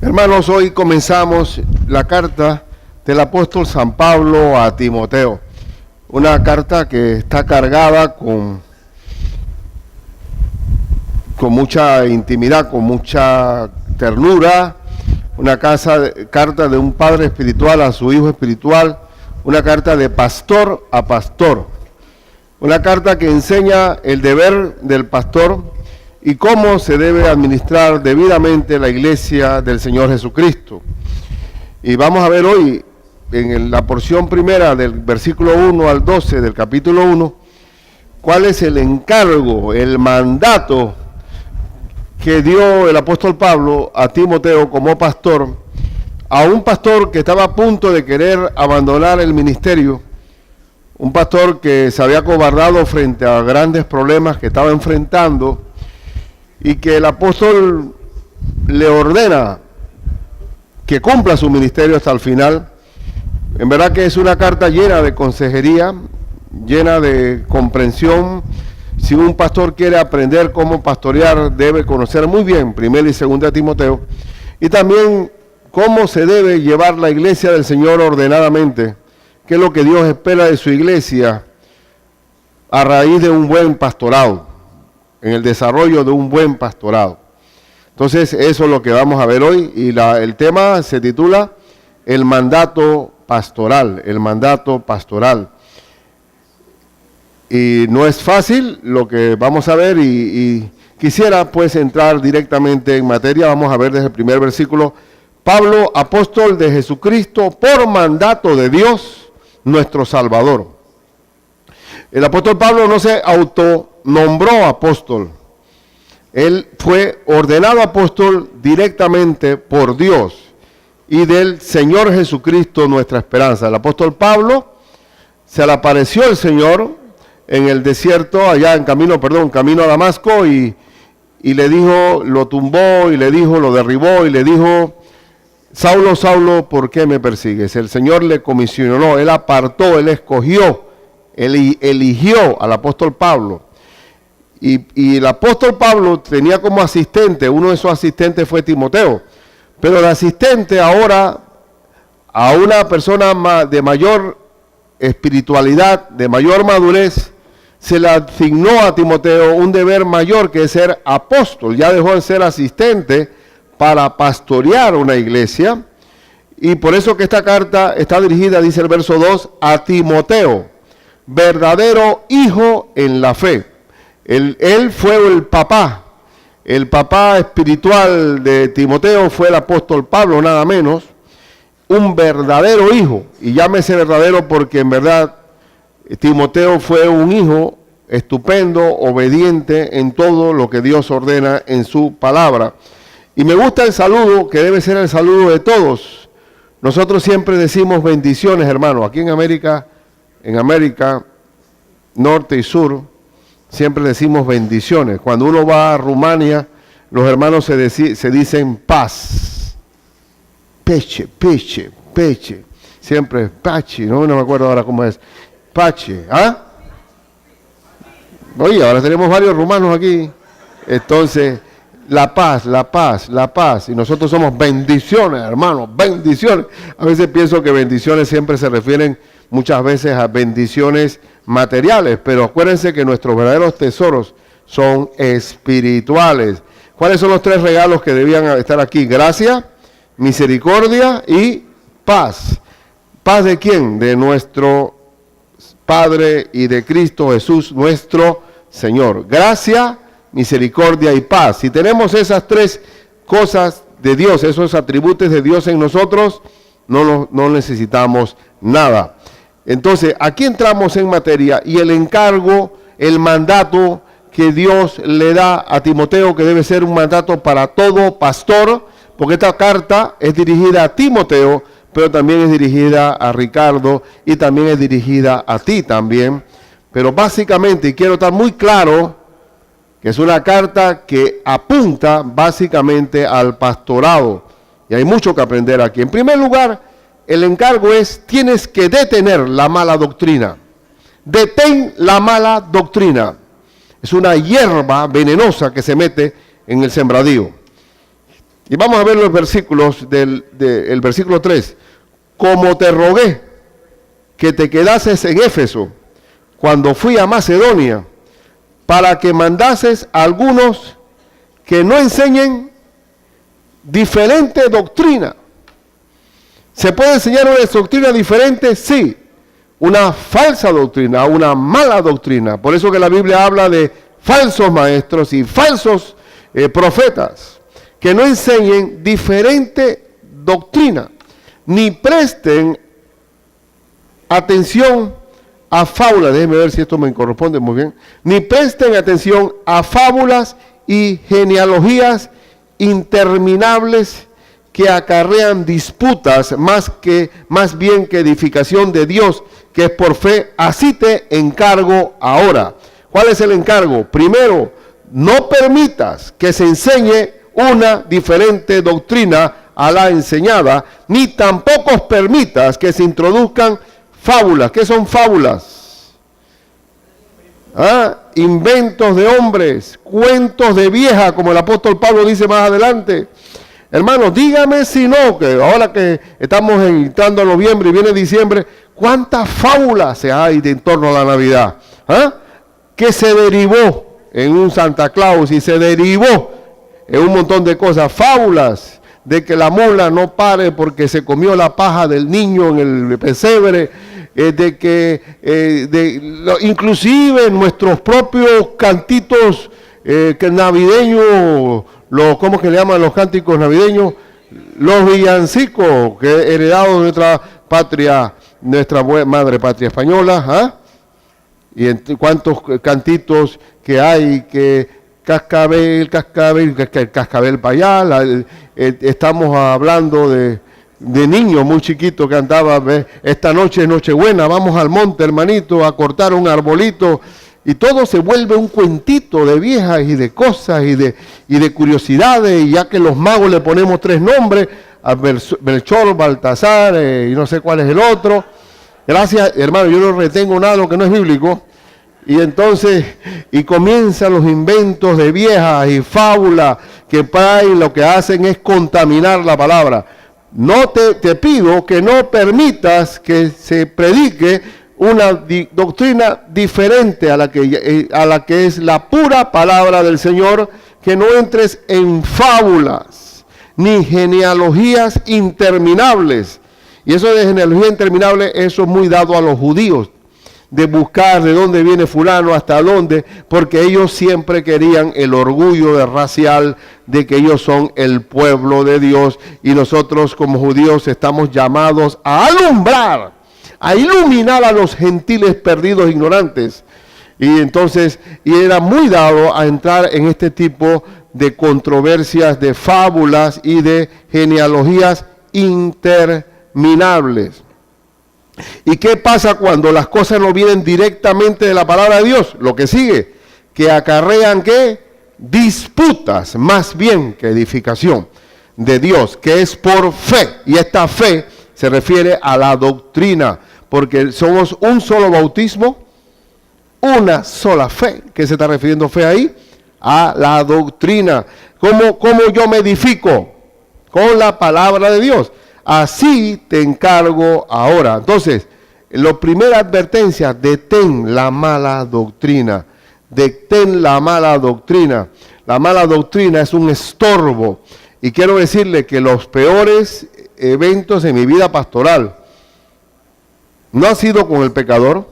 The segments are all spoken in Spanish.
Hermanos, hoy comenzamos la carta del apóstol San Pablo a Timoteo. Una carta que está cargada con mucha intimidad, con mucha ternura. Una carta de un padre espiritual a su hijo espiritual. Una carta de pastor a pastor. Una carta que enseña el deber del pastor y cómo se debe administrar debidamente la iglesia del Señor Jesucristo. Y vamos a ver hoy, en la porción primera del versículo 1 al 12 del capítulo 1, cuál es el encargo, el mandato que dio el apóstol Pablo a Timoteo como pastor, a un pastor que estaba a punto de querer abandonar el ministerio, un pastor que se había acobardado frente a grandes problemas que estaba enfrentando, y que el apóstol le ordena que cumpla su ministerio hasta el final. En verdad que es una carta llena de consejería, llena de comprensión. Si un pastor quiere aprender cómo pastorear, debe conocer muy bien 1 y 2 Timoteo, y también cómo se debe llevar la iglesia del Señor ordenadamente, qué es lo que Dios espera de su iglesia a raíz de un buen pastorado, en el desarrollo de un buen pastorado. Entonces, eso es lo que vamos a ver hoy, y el tema se titula El mandato pastoral, el mandato pastoral. Y no es fácil lo que vamos a ver, y quisiera pues entrar directamente en materia. Vamos a ver desde el primer versículo. Pablo, apóstol de Jesucristo, por mandato de Dios, nuestro Salvador. El apóstol Pablo no se autonombró apóstol. Él fue ordenado apóstol directamente por Dios y del Señor Jesucristo, nuestra esperanza. El apóstol Pablo se le apareció el Señor en el desierto, allá en camino a Damasco, y le dijo, lo tumbó, y le dijo, lo derribó, y le dijo: Saulo, Saulo, ¿por qué me persigues? El Señor le comisionó, él apartó, él escogió, él eligió al apóstol Pablo. Y el apóstol Pablo tenía como asistente, uno de sus asistentes fue Timoteo. Pero el asistente ahora, a una persona de mayor espiritualidad, de mayor madurez, se le asignó a Timoteo un deber mayor, que es ser apóstol. Ya dejó de ser asistente para pastorear una iglesia. Y por eso que esta carta está dirigida, dice el verso 2, a Timoteo, verdadero hijo en la fe. Él fue el papá espiritual de Timoteo, fue el apóstol Pablo, nada menos, un verdadero hijo. Y llámese verdadero porque en verdad Timoteo fue un hijo estupendo, obediente en todo lo que Dios ordena en su palabra. Y me gusta el saludo, que debe ser el saludo de todos. Nosotros siempre decimos bendiciones, hermano. Aquí en América, norte y sur, siempre decimos bendiciones. Cuando uno va a Rumania, los hermanos se dicen paz. Peche. Siempre pachi, no me acuerdo ahora cómo es. Pache, ¿ah? Oye, ahora tenemos varios rumanos aquí. Entonces, la paz. Y nosotros somos bendiciones, hermanos, bendiciones. A veces pienso que bendiciones siempre se refieren muchas veces a bendiciones materiales, pero acuérdense que nuestros verdaderos tesoros son espirituales. ¿Cuáles son los 3 regalos que debían estar aquí? Gracia, misericordia y paz. ¿Paz de quién? De nuestro Padre y de Cristo Jesús, nuestro Señor. Gracia, misericordia y paz. Si tenemos esas 3 cosas de Dios, esos atributos de Dios en nosotros, no necesitamos nada. Entonces, aquí entramos en materia, y el encargo, el mandato que Dios le da a Timoteo, que debe ser un mandato para todo pastor, porque esta carta es dirigida a Timoteo, pero también es dirigida a Ricardo, y también es dirigida a ti también. Pero básicamente, y quiero estar muy claro, que es una carta que apunta básicamente al pastorado, y hay mucho que aprender aquí. En primer lugar, el encargo es: tienes que detener la mala doctrina. Detén la mala doctrina. Es una hierba venenosa que se mete en el sembradío. Y vamos a ver los versículos el versículo 3. Como te rogué que te quedases en Éfeso cuando fui a Macedonia, para que mandases a algunos que no enseñen diferente doctrina. ¿Se puede enseñar una doctrina diferente? Sí. Una falsa doctrina, una mala doctrina. Por eso que la Biblia habla de falsos maestros y falsos profetas, que no enseñen diferente doctrina, ni presten atención a fábulas. Déjenme ver si esto me corresponde muy bien. Ni presten atención a fábulas y genealogías interminables que acarrean disputas más bien que edificación de Dios, que es por fe. Así te encargo ahora. ¿Cuál es el encargo? Primero, no permitas que se enseñe una diferente doctrina a la enseñada, ni tampoco permitas que se introduzcan fábulas. ¿Qué son fábulas? Inventos de hombres, cuentos de vieja, como el apóstol Pablo dice más adelante. Hermanos, dígame si no, que ahora que estamos entrando a noviembre y viene diciembre, ¿cuántas fábulas se hay en torno a la Navidad? Que se derivó en un Santa Claus y se derivó en un montón de cosas, fábulas de que la mula no pare porque se comió la paja del niño en el pesebre, inclusive nuestros propios cantitos navideños, ¿cómo que le llaman los cánticos navideños? Los villancicos que heredados de nuestra patria, nuestra madre patria española, y cuántos cantitos que hay, que cascabel, cascabel para allá. Estamos hablando de niños muy chiquitos que andaba, esta noche es Nochebuena, vamos al monte, hermanito, a cortar un arbolito, y todo se vuelve un cuentito de viejas y de cosas y de curiosidades, y ya que los magos le ponemos 3 nombres, a Melchor, Baltasar, y no sé cuál es el otro. Gracias, hermano, yo no retengo nada lo que no es bíblico. Y entonces, y comienzan los inventos de viejas y fábulas que lo que hacen es contaminar la palabra. No te pido que no permitas que se predique una doctrina diferente a la que es la pura palabra del Señor, que no entres en fábulas ni genealogías interminables. Y eso de genealogía interminable, eso es muy dado a los judíos, de buscar de dónde viene fulano, hasta dónde, porque ellos siempre querían el orgullo racial de que ellos son el pueblo de Dios, y nosotros como judíos estamos llamados a alumbrar, a iluminar a los gentiles perdidos, ignorantes. Y entonces, era muy dado a entrar en este tipo de controversias, de fábulas y de genealogías interminables. ¿Y qué pasa cuando las cosas no vienen directamente de la palabra de Dios? Lo que sigue, que acarrean ¿qué? Disputas más bien que edificación de Dios, que es por fe. Y esta fe se refiere a la doctrina, porque somos un solo bautismo, una sola fe. ¿Qué se está refiriendo fe ahí? A la doctrina. ¿Cómo yo me edifico? Con la palabra de Dios. Así te encargo ahora. Entonces, la primera advertencia, detén la mala doctrina. Detén la mala doctrina. La mala doctrina es un estorbo. Y quiero decirle que los peores eventos en mi vida pastoral no ha sido con el pecador.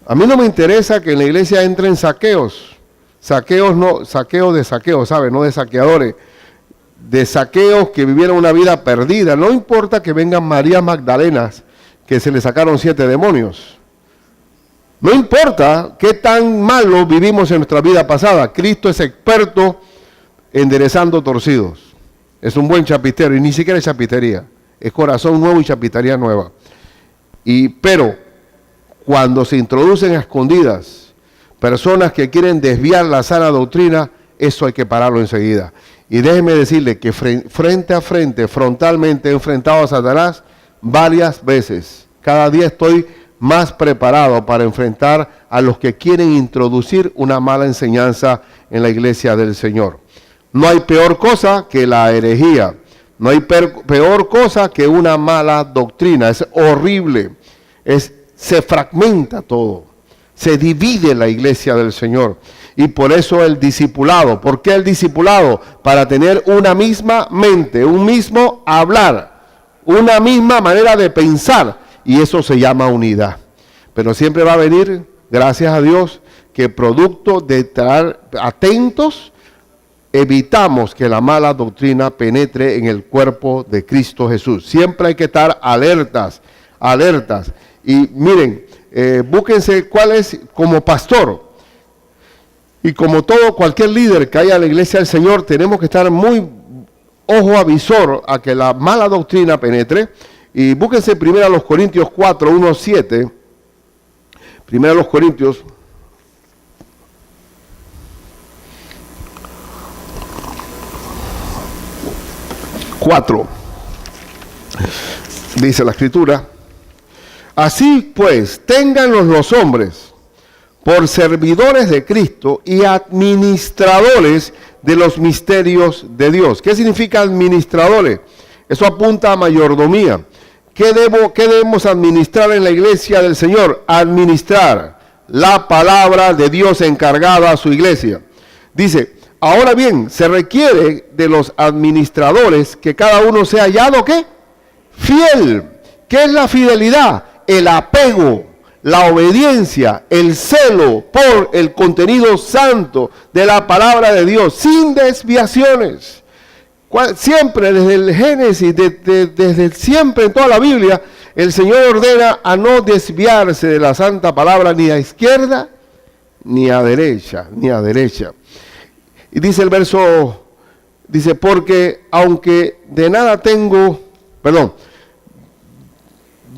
A mí no me interesa que en la iglesia entren saqueos. Saqueos, ¿sabe? No de saqueadores. De saqueos que vivieron una vida perdida. No importa que vengan María Magdalenas, que se le sacaron 7 demonios. No importa qué tan malo vivimos en nuestra vida pasada. Cristo es experto enderezando torcidos. Es un buen chapitero, y ni siquiera es chapitería. Es corazón nuevo y chapitería nueva. Pero cuando se introducen a escondidas personas que quieren desviar la sana doctrina, eso hay que pararlo enseguida. Y déjeme decirle que frente a frente, frontalmente he enfrentado a Satanás varias veces. Cada día estoy más preparado para enfrentar a los que quieren introducir una mala enseñanza en la iglesia del Señor. No hay peor cosa que la herejía. No hay peor cosa que una mala doctrina. Es horrible. Se fragmenta todo. Se divide la iglesia del Señor. Y por eso el discipulado. ¿Por qué el discipulado? Para tener una misma mente, un mismo hablar, una misma manera de pensar. Y eso se llama unidad. Pero siempre va a venir, gracias a Dios, que producto de estar atentos, evitamos que la mala doctrina penetre en el cuerpo de Cristo Jesús. Siempre hay que estar alertas. Y miren, búsquense cuál es como pastor. Y como todo, cualquier líder que haya en la iglesia del Señor, tenemos que estar muy ojo avisor a que la mala doctrina penetre. Y búsquense primero a los Corintios 4, 1, 7. Primero a los Corintios 4. Dice la Escritura: así pues, ténganlos los hombres por servidores de Cristo y administradores de los misterios de Dios. ¿Qué significa administradores? Eso apunta a mayordomía. ¿Qué debemos administrar en la iglesia del Señor? Administrar la palabra de Dios encargada a su iglesia. Dice, ahora bien, se requiere de los administradores que cada uno sea hallado, ¿qué? Fiel. ¿Qué es la fidelidad? El apego, la obediencia, el celo por el contenido santo de la palabra de Dios, sin desviaciones. Siempre, desde el Génesis, desde siempre en toda la Biblia, el Señor ordena a no desviarse de la santa palabra ni a izquierda, ni a derecha, Y dice el verso, dice, porque aunque de nada tengo,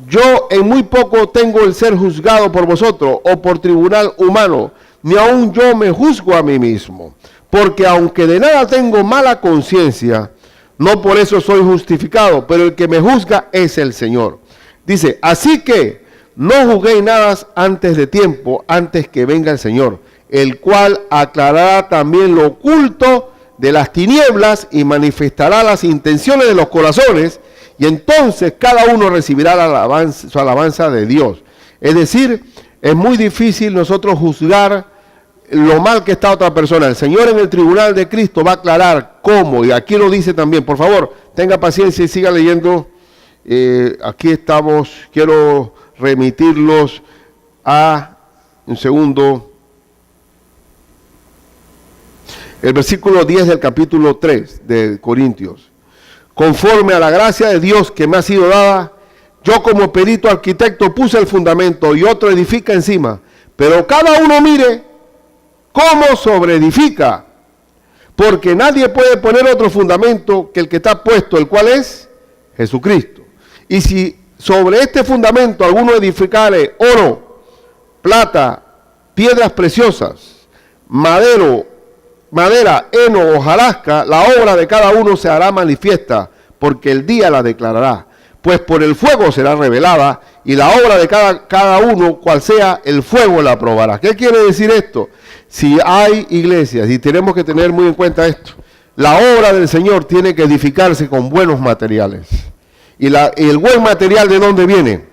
yo en muy poco tengo el ser juzgado por vosotros o por tribunal humano, ni aun yo me juzgo a mí mismo. Porque aunque de nada tengo mala conciencia, no por eso soy justificado, pero el que me juzga es el Señor. Dice, así que no juzguéis nada antes de tiempo, antes que venga el Señor, el cual aclarará también lo oculto de las tinieblas y manifestará las intenciones de los corazones, y entonces cada uno recibirá su alabanza de Dios. Es decir, es muy difícil nosotros juzgar lo mal que está otra persona. El Señor en el tribunal de Cristo va a aclarar cómo, y aquí lo dice también. Por favor, tenga paciencia y siga leyendo. Aquí estamos, quiero remitirlos a, un segundo, el versículo 10 del capítulo 3 de Corintios. Conforme a la gracia de Dios que me ha sido dada, yo como perito arquitecto puse el fundamento y otro edifica encima, pero cada uno mire cómo sobreedifica, porque nadie puede poner otro fundamento que el que está puesto, el cual es Jesucristo. Y si sobre este fundamento alguno edificare oro, plata, piedras preciosas, madera, heno, hojarasca, la obra de cada uno se hará manifiesta, porque el día la declarará. Pues por el fuego será revelada, y la obra de cada uno, cual sea, el fuego la probará. ¿Qué quiere decir esto? Si hay iglesias, y tenemos que tener muy en cuenta esto, la obra del Señor tiene que edificarse con buenos materiales. ¿Y el buen material de dónde viene?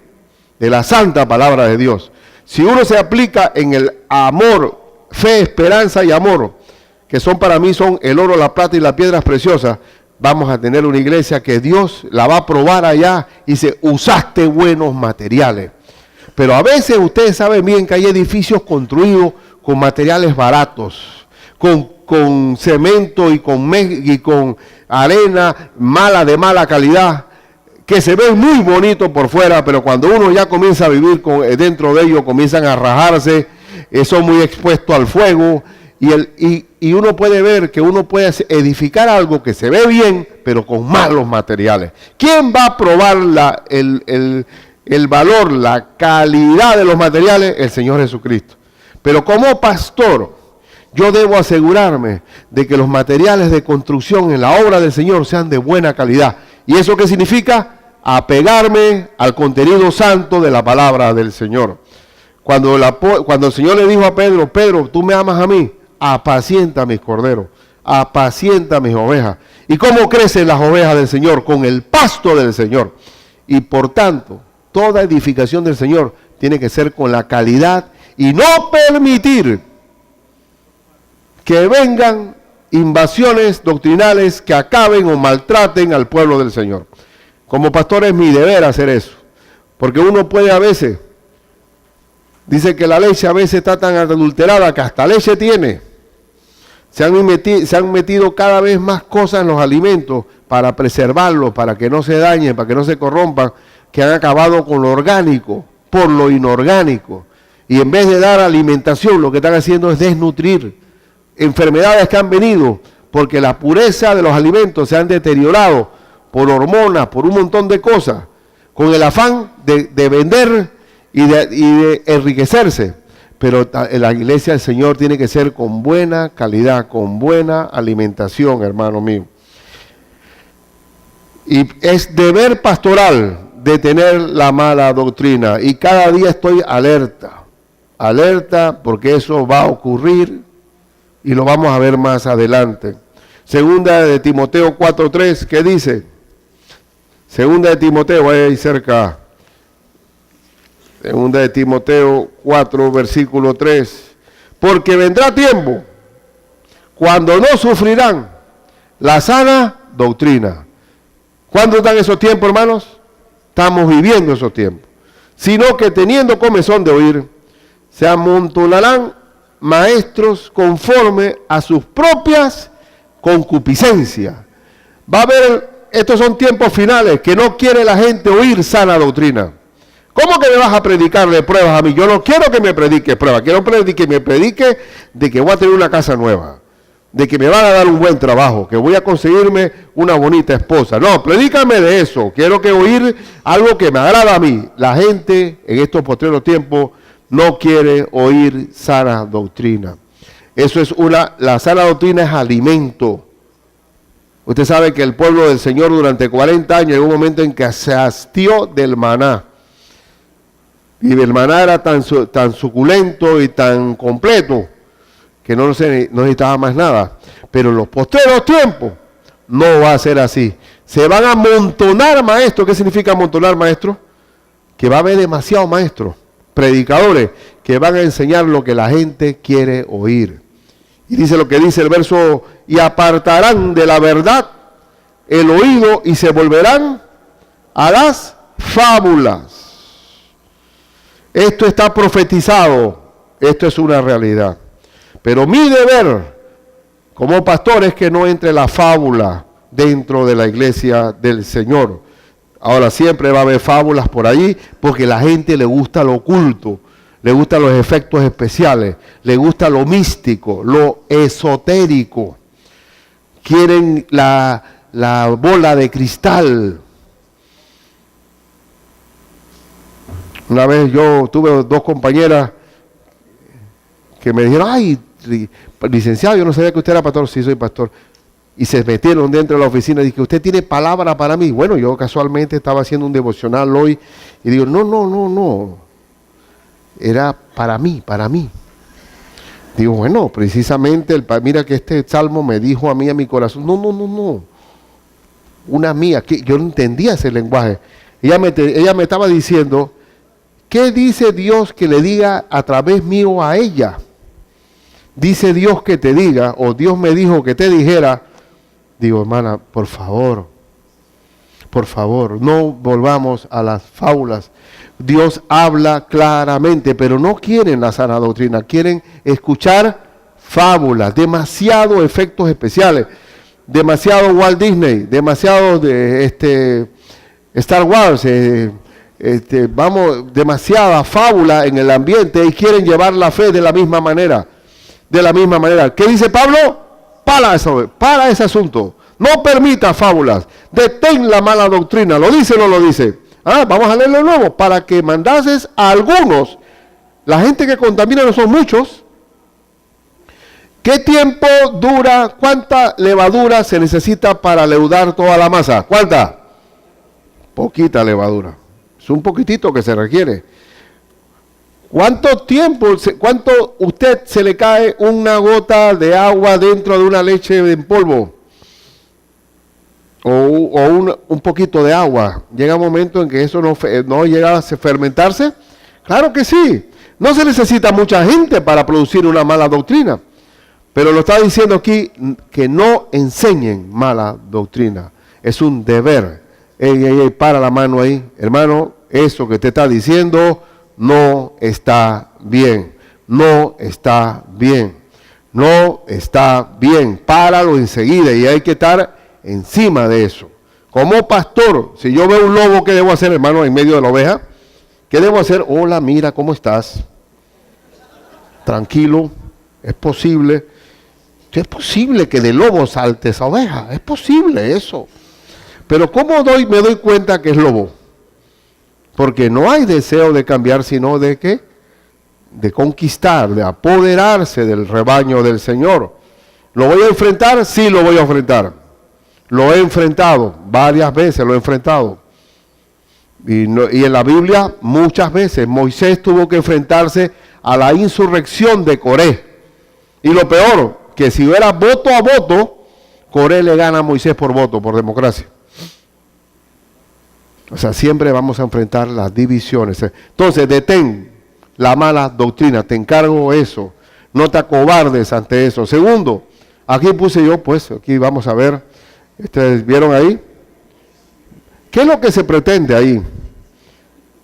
De la santa palabra de Dios. Si uno se aplica en el amor, fe, esperanza y amor, que para mí son el oro, la plata y las piedras preciosas, vamos a tener una iglesia que Dios la va a probar allá y dice, usaste buenos materiales. Pero a veces ustedes saben bien que hay edificios construidos con materiales baratos, con cemento y con arena de mala calidad, que se ven muy bonitos por fuera, pero cuando uno ya comienza a vivir dentro de ellos, comienzan a rajarse, son muy expuestos al fuego, y uno puede ver que uno puede edificar algo que se ve bien, pero con malos materiales. ¿Quién va a probar el valor, la calidad de los materiales? El Señor Jesucristo. Pero como pastor, yo debo asegurarme de que los materiales de construcción en la obra del Señor sean de buena calidad. ¿Y eso qué significa? Apegarme al contenido santo de la palabra del Señor. Cuando el Señor le dijo a Pedro, Pedro, tú me amas a mí, apacienta mis corderos. apacienta mis ovejas. ¿Y cómo crecen las ovejas del Señor? Con el pasto del Señor. Y por tanto, toda edificación del Señor tiene que ser con la calidad y no permitir que vengan invasiones doctrinales que acaben o maltraten al pueblo del Señor. Como pastor es mi deber hacer eso, porque uno puede a veces, dice que la leche a veces está tan adulterada que hasta leche tiene. Se han metido cada vez más cosas en los alimentos para preservarlos, para que no se dañen, para que no se corrompan, que han acabado con lo orgánico, por lo inorgánico. Y en vez de dar alimentación, lo que están haciendo es desnutrir enfermedades que han venido, porque la pureza de los alimentos se han deteriorado por hormonas, por un montón de cosas, con el afán de vender y de enriquecerse. Pero la iglesia del Señor tiene que ser con buena calidad, con buena alimentación, hermano mío. Y es deber pastoral detener la mala doctrina. Y cada día estoy alerta, porque eso va a ocurrir y lo vamos a ver más adelante. Segunda de Timoteo 4:3, ¿qué dice? Segunda de Timoteo, ahí cerca. Segunda de Timoteo 4, versículo 3. Porque vendrá tiempo cuando no sufrirán la sana doctrina. ¿Cuándo están esos tiempos, hermanos? Estamos viviendo esos tiempos. Sino que teniendo comezón de oír, se amontonarán maestros conforme a sus propias concupiscencias. Va a haber, estos son tiempos finales, que no quiere la gente oír sana doctrina. ¿Cómo que me vas a predicarle pruebas a mí? Yo no quiero que me predique pruebas, quiero que me predique de que voy a tener una casa nueva, de que me van a dar un buen trabajo, que voy a conseguirme una bonita esposa. No, predícame de eso, quiero que oír algo que me agrada a mí. La gente en estos postreros tiempos no quiere oír sana doctrina. Eso es la sana doctrina es alimento. Usted sabe que el pueblo del Señor durante 40 años, llegó un momento en que se hastió del maná. Y el maná era tan suculento y tan completo que no necesitaba más nada. Pero en los postreros tiempos no va a ser así. Se van a amontonar maestros. ¿Qué significa amontonar maestros? Que va a haber demasiados maestros, predicadores, que van a enseñar lo que la gente quiere oír. Y dice lo que dice el verso, y apartarán de la verdad el oído y se volverán a las fábulas. Esto está profetizado, esto es una realidad. Pero mi deber como pastor es que no entre la fábula dentro de la iglesia del Señor. Ahora siempre va a haber fábulas por ahí porque la gente le gusta lo oculto, le gustan los efectos especiales, le gusta lo místico, lo esotérico. Quieren la bola de cristal. Una vez yo tuve dos compañeras que me dijeron, ay, licenciado, yo no sabía que usted era pastor. Sí, soy pastor. Y se metieron dentro de la oficina y dije, ¿usted tiene palabra para mí? Bueno, yo casualmente estaba haciendo un devocional hoy y digo, no. Era para mí. Digo, bueno, precisamente, mira que este salmo me dijo a mí, a mi corazón, no. Una mía, que yo no entendía ese lenguaje. Ella me estaba diciendo, ¿qué dice Dios que le diga a través mío a ella? Dice Dios que te diga, o Dios me dijo que te dijera. Digo, hermana, por favor, no volvamos a las fábulas. Dios habla claramente, pero no quieren la sana doctrina, quieren escuchar fábulas, demasiados efectos especiales, demasiado Walt Disney, demasiado de Star Wars, demasiada fábula en el ambiente y quieren llevar la fe de la misma manera. ¿Qué dice Pablo? Para ese asunto. No permita fábulas. Detén la mala doctrina. ¿Lo dice o no lo dice? Vamos a leerlo de nuevo. Para que mandases a algunos. La gente que contamina no son muchos. ¿Qué tiempo dura? ¿Cuánta levadura se necesita para leudar toda la masa? ¿Cuánta? Poquita levadura. Es un poquitito que se requiere. ¿Cuánto usted se le cae una gota de agua dentro de una leche en polvo? O un poquito de agua. Llega un momento en que eso no llega a fermentarse. Claro que sí. No se necesita mucha gente para producir una mala doctrina. Pero lo está diciendo aquí que no enseñen mala doctrina. Es un deber. Para la mano ahí. Hermano, eso que te está diciendo no está bien. No está bien. No está bien. Páralo enseguida y hay que estar encima de eso. Como pastor, si yo veo un lobo, ¿qué debo hacer, hermano, en medio de la oveja? ¿Qué debo hacer? Hola, mira, ¿cómo estás? Tranquilo, es posible. Es posible que del lobo salte esa oveja, es posible eso. Pero ¿cómo me doy cuenta que es lobo? Porque no hay deseo de cambiar, sino de ¿qué? De conquistar, de apoderarse del rebaño del Señor. ¿Lo voy a enfrentar? Sí, lo voy a enfrentar. Lo he enfrentado, varias veces lo he enfrentado. Y en la Biblia muchas veces Moisés tuvo que enfrentarse a la insurrección de Coré. Y lo peor, que si era voto a voto, Coré le gana a Moisés por voto, por democracia. O sea, siempre vamos a enfrentar las divisiones. Entonces, detén la mala doctrina, te encargo eso. No te acobardes ante eso. Segundo, aquí puse yo, pues, aquí vamos a ver. ¿Ustedes vieron ahí? ¿Qué es lo que se pretende ahí?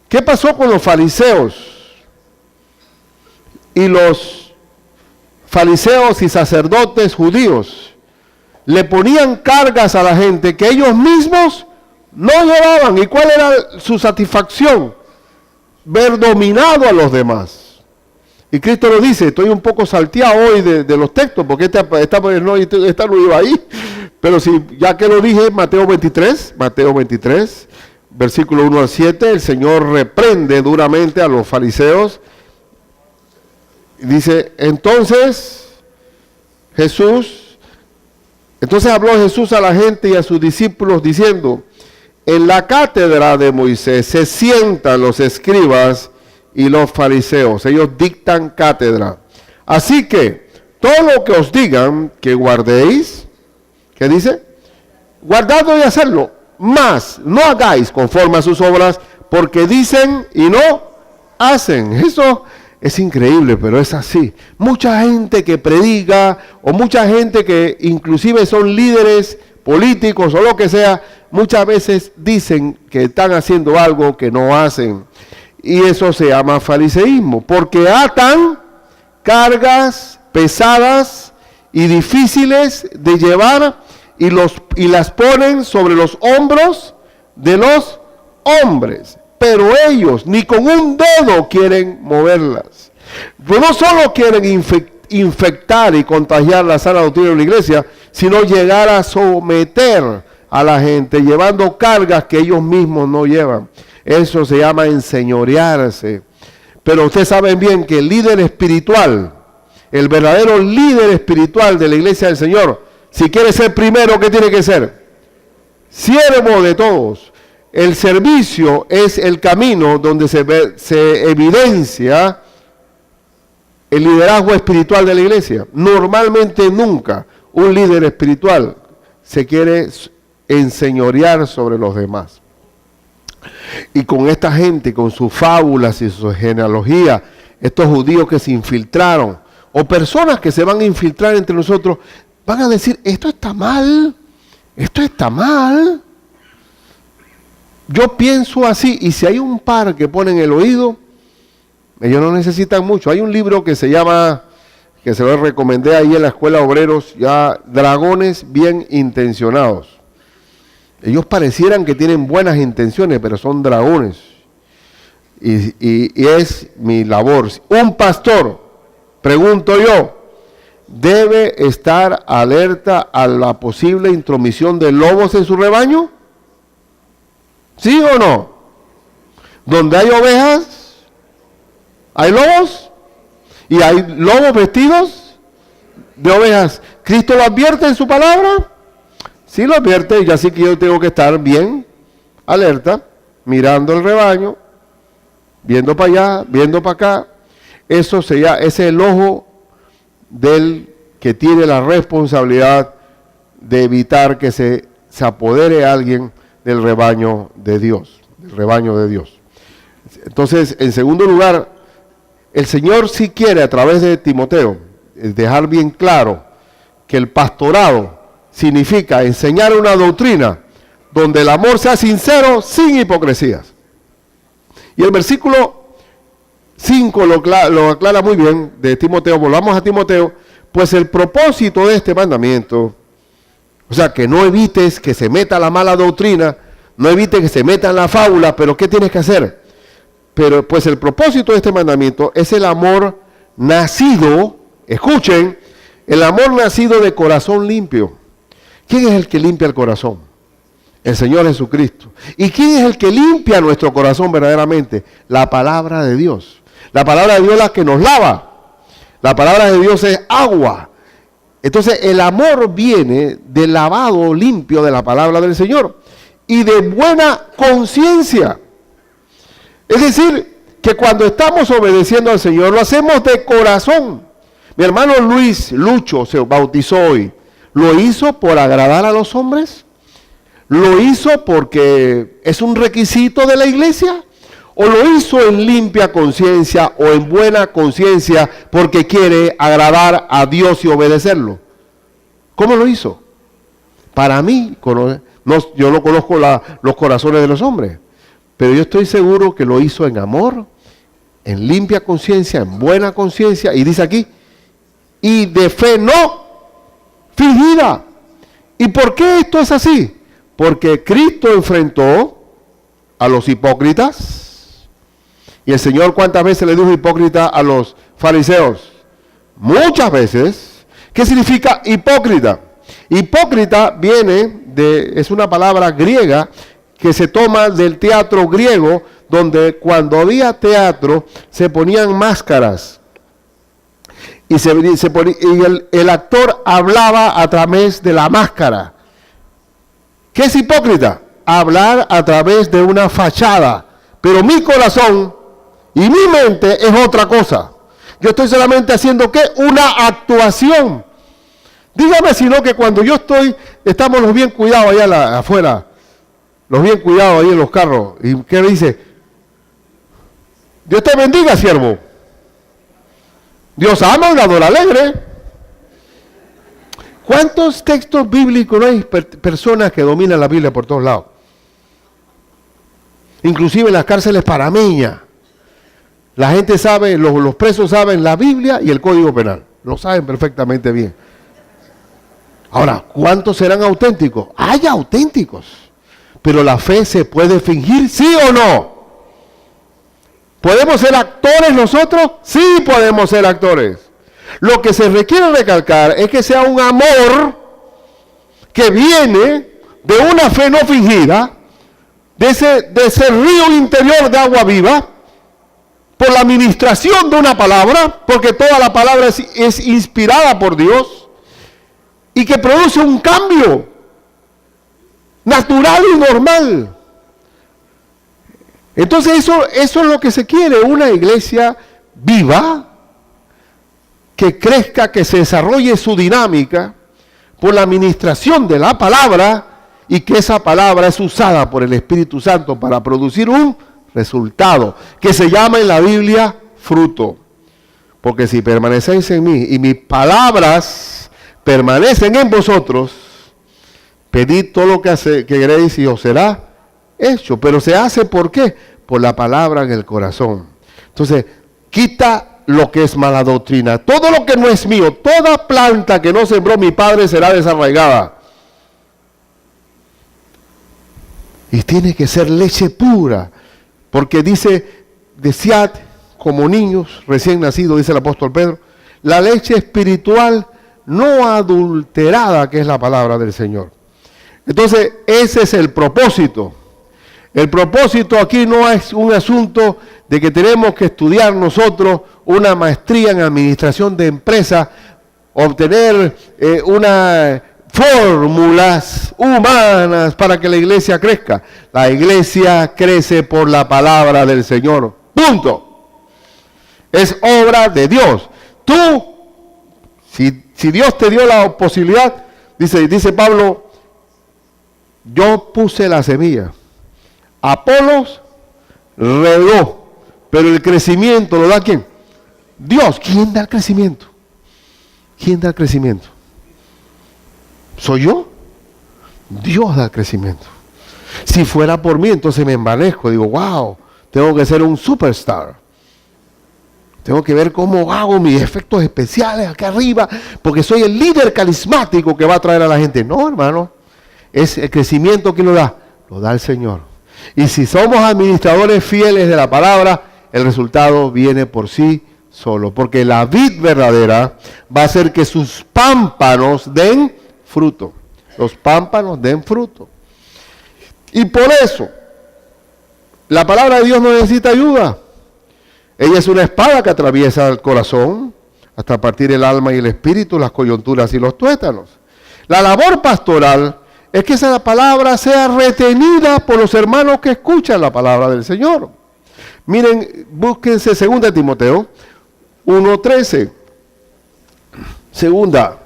¿Qué pasó con los fariseos? Y los fariseos y sacerdotes judíos le ponían cargas a la gente que ellos mismos no llevaban. ¿Y cuál era su satisfacción? Ver dominado a los demás. Y Cristo lo dice, estoy un poco salteado hoy de los textos, porque esta no iba ahí. Pero si ya que lo dije, Mateo 23, versículo 1 al 7, el Señor reprende duramente a los fariseos. Dice, entonces habló Jesús a la gente y a sus discípulos diciendo, en la cátedra de Moisés se sientan los escribas y los fariseos, ellos dictan cátedra. Así que todo lo que os digan que guardéis, ¿qué dice? Guardadlo y hacedlo, mas no hagáis conforme a sus obras, porque dicen y no hacen. Eso es increíble, pero es así. Mucha gente que predica, o mucha gente que inclusive son líderes políticos o lo que sea, muchas veces dicen que están haciendo algo que no hacen. Y eso se llama fariseísmo, porque atan cargas pesadas y difíciles de llevar y las ponen sobre los hombros de los hombres, pero ellos ni con un dedo quieren moverlas. Pues no solo quieren infectar y contagiar la sana doctrina de la iglesia, sino llegar a someter a la gente, llevando cargas que ellos mismos no llevan. Eso se llama enseñorearse. Pero ustedes saben bien que el líder espiritual, el verdadero líder espiritual de la iglesia del Señor, si quiere ser primero, ¿qué tiene que ser? Siervo de todos. El servicio es el camino donde se evidencia el liderazgo espiritual de la iglesia. Normalmente nunca un líder espiritual se quiere enseñorear sobre los demás. Y con esta gente, con sus fábulas y su genealogía, estos judíos que se infiltraron, o personas que se van a infiltrar entre nosotros, van a decir, esto está mal, esto está mal. Yo pienso así, y si hay un par que ponen el oído, ellos no necesitan mucho. Hay un libro que se llama, que se lo recomendé ahí en la escuela Obreros, ya, Dragones Bien Intencionados. Ellos parecieran que tienen buenas intenciones, pero son dragones. Y es mi labor. Un pastor, pregunto yo, ¿debe estar alerta a la posible intromisión de lobos en su rebaño? ¿Sí o no? Donde hay ovejas, ¿hay lobos? ¿Y hay lobos vestidos de ovejas? ¿Cristo lo advierte en su palabra? Sí lo advierte, y así que yo tengo que estar bien alerta, mirando el rebaño, viendo para allá, viendo para acá. eso es el ojo del que tiene la responsabilidad de evitar que se apodere alguien del rebaño de Dios, Entonces, en segundo lugar, el Señor sí quiere a través de Timoteo dejar bien claro que el pastorado significa enseñar una doctrina donde el amor sea sincero, sin hipocresías. Y el versículo 5 lo aclara muy bien de Timoteo. Volvamos a Timoteo. Pues el propósito de este mandamiento, o sea, que no evites que se meta la mala doctrina, no evites que se meta en la fábula, pero ¿qué tienes que hacer? Pero pues el propósito de este mandamiento es el amor nacido, escuchen, el amor nacido de corazón limpio. ¿Quién es el que limpia el corazón? El Señor Jesucristo. ¿Y quién es el que limpia nuestro corazón verdaderamente? La palabra de Dios. La palabra de Dios es la que nos lava. La palabra de Dios es agua. Entonces el amor viene del lavado limpio de la palabra del Señor y de buena conciencia. Es decir, que cuando estamos obedeciendo al Señor lo hacemos de corazón. Mi hermano Lucho se bautizó hoy. ¿Lo hizo por agradar a los hombres? ¿Lo hizo porque es un requisito de la iglesia? ¿O lo hizo en limpia conciencia o en buena conciencia porque quiere agradar a Dios y obedecerlo? ¿Cómo lo hizo? Para mí, yo no conozco los corazones de los hombres, pero yo estoy seguro que lo hizo en amor, en limpia conciencia, en buena conciencia, y dice aquí, y de fe no fingida. ¿Y por qué esto es así? Porque Cristo enfrentó a los hipócritas. Y el Señor, ¿cuántas veces le dijo hipócrita a los fariseos? Muchas veces. ¿Qué significa hipócrita? Hipócrita es una palabra griega que se toma del teatro griego, donde cuando había teatro se ponían máscaras. Y el actor hablaba a través de la máscara. ¿Qué es hipócrita? Hablar a través de una fachada. Pero mi corazón y mi mente es otra cosa. Yo estoy solamente haciendo, ¿qué? Una actuación. Dígame si no que cuando estamos los bien cuidados allá afuera, los bien cuidados ahí en los carros, y ¿qué dice? Dios te bendiga, siervo. Dios ama un dador alegre. ¿Cuántos textos bíblicos no hay personas que dominan la Biblia por todos lados? Inclusive en las cárceles panameñas. La gente sabe, los presos saben la Biblia y el Código Penal. Lo saben perfectamente bien. Ahora, ¿cuántos serán auténticos? Hay auténticos. Pero la fe se puede fingir, ¿sí o no? ¿Podemos ser actores nosotros? Sí podemos ser actores. Lo que se requiere recalcar es que sea un amor que viene de una fe no fingida, de ese río interior de agua viva, por la administración de una palabra, porque toda la palabra es inspirada por Dios, y que produce un cambio natural y normal. Entonces eso es lo que se quiere, una iglesia viva, que crezca, que se desarrolle su dinámica por la administración de la palabra y que esa palabra es usada por el Espíritu Santo para producir un resultado que se llama en la Biblia fruto. Porque si permanecéis en mí y mis palabras permanecen en vosotros, pedid todo lo que queréis y os será hecho. Pero se hace ¿por qué? Por la palabra en el corazón. Entonces, quita lo que es mala doctrina. Todo lo que no es mío, toda planta que no sembró mi Padre será desarraigada. Y tiene que ser leche pura. Porque dice, desead como niños recién nacidos, dice el apóstol Pedro, la leche espiritual no adulterada, que es la palabra del Señor. Entonces, ese es el propósito. El propósito aquí no es un asunto de que tenemos que estudiar nosotros una maestría en administración de empresas, obtener unas fórmulas humanas para que la iglesia crezca. La iglesia crece por la palabra del Señor. Punto. Es obra de Dios. Tú, si Dios te dio la posibilidad, dice Pablo, yo puse la semilla. Apolos regó, pero el crecimiento lo da ¿quién? Dios. ¿Quién da el crecimiento? ¿Quién da el crecimiento? ¿Soy yo? Dios da el crecimiento. Si fuera por mí, entonces me envanezco. Digo, wow, tengo que ser un superstar. Tengo que ver cómo hago mis efectos especiales acá arriba, porque soy el líder carismático que va a traer a la gente. No, hermano, es el crecimiento que lo da el Señor. Y si somos administradores fieles de la palabra, el resultado viene por sí solo, porque la vid verdadera va a hacer que sus pámpanos den fruto. Los pámpanos den fruto. Y por eso, la palabra de Dios no necesita ayuda. Ella es una espada que atraviesa el corazón hasta partir el alma y el espíritu, las coyunturas y los tuétanos. La labor pastoral es que esa palabra sea retenida por los hermanos que escuchan la palabra del Señor. Miren, búsquense 2 Timoteo 1:13. Segunda.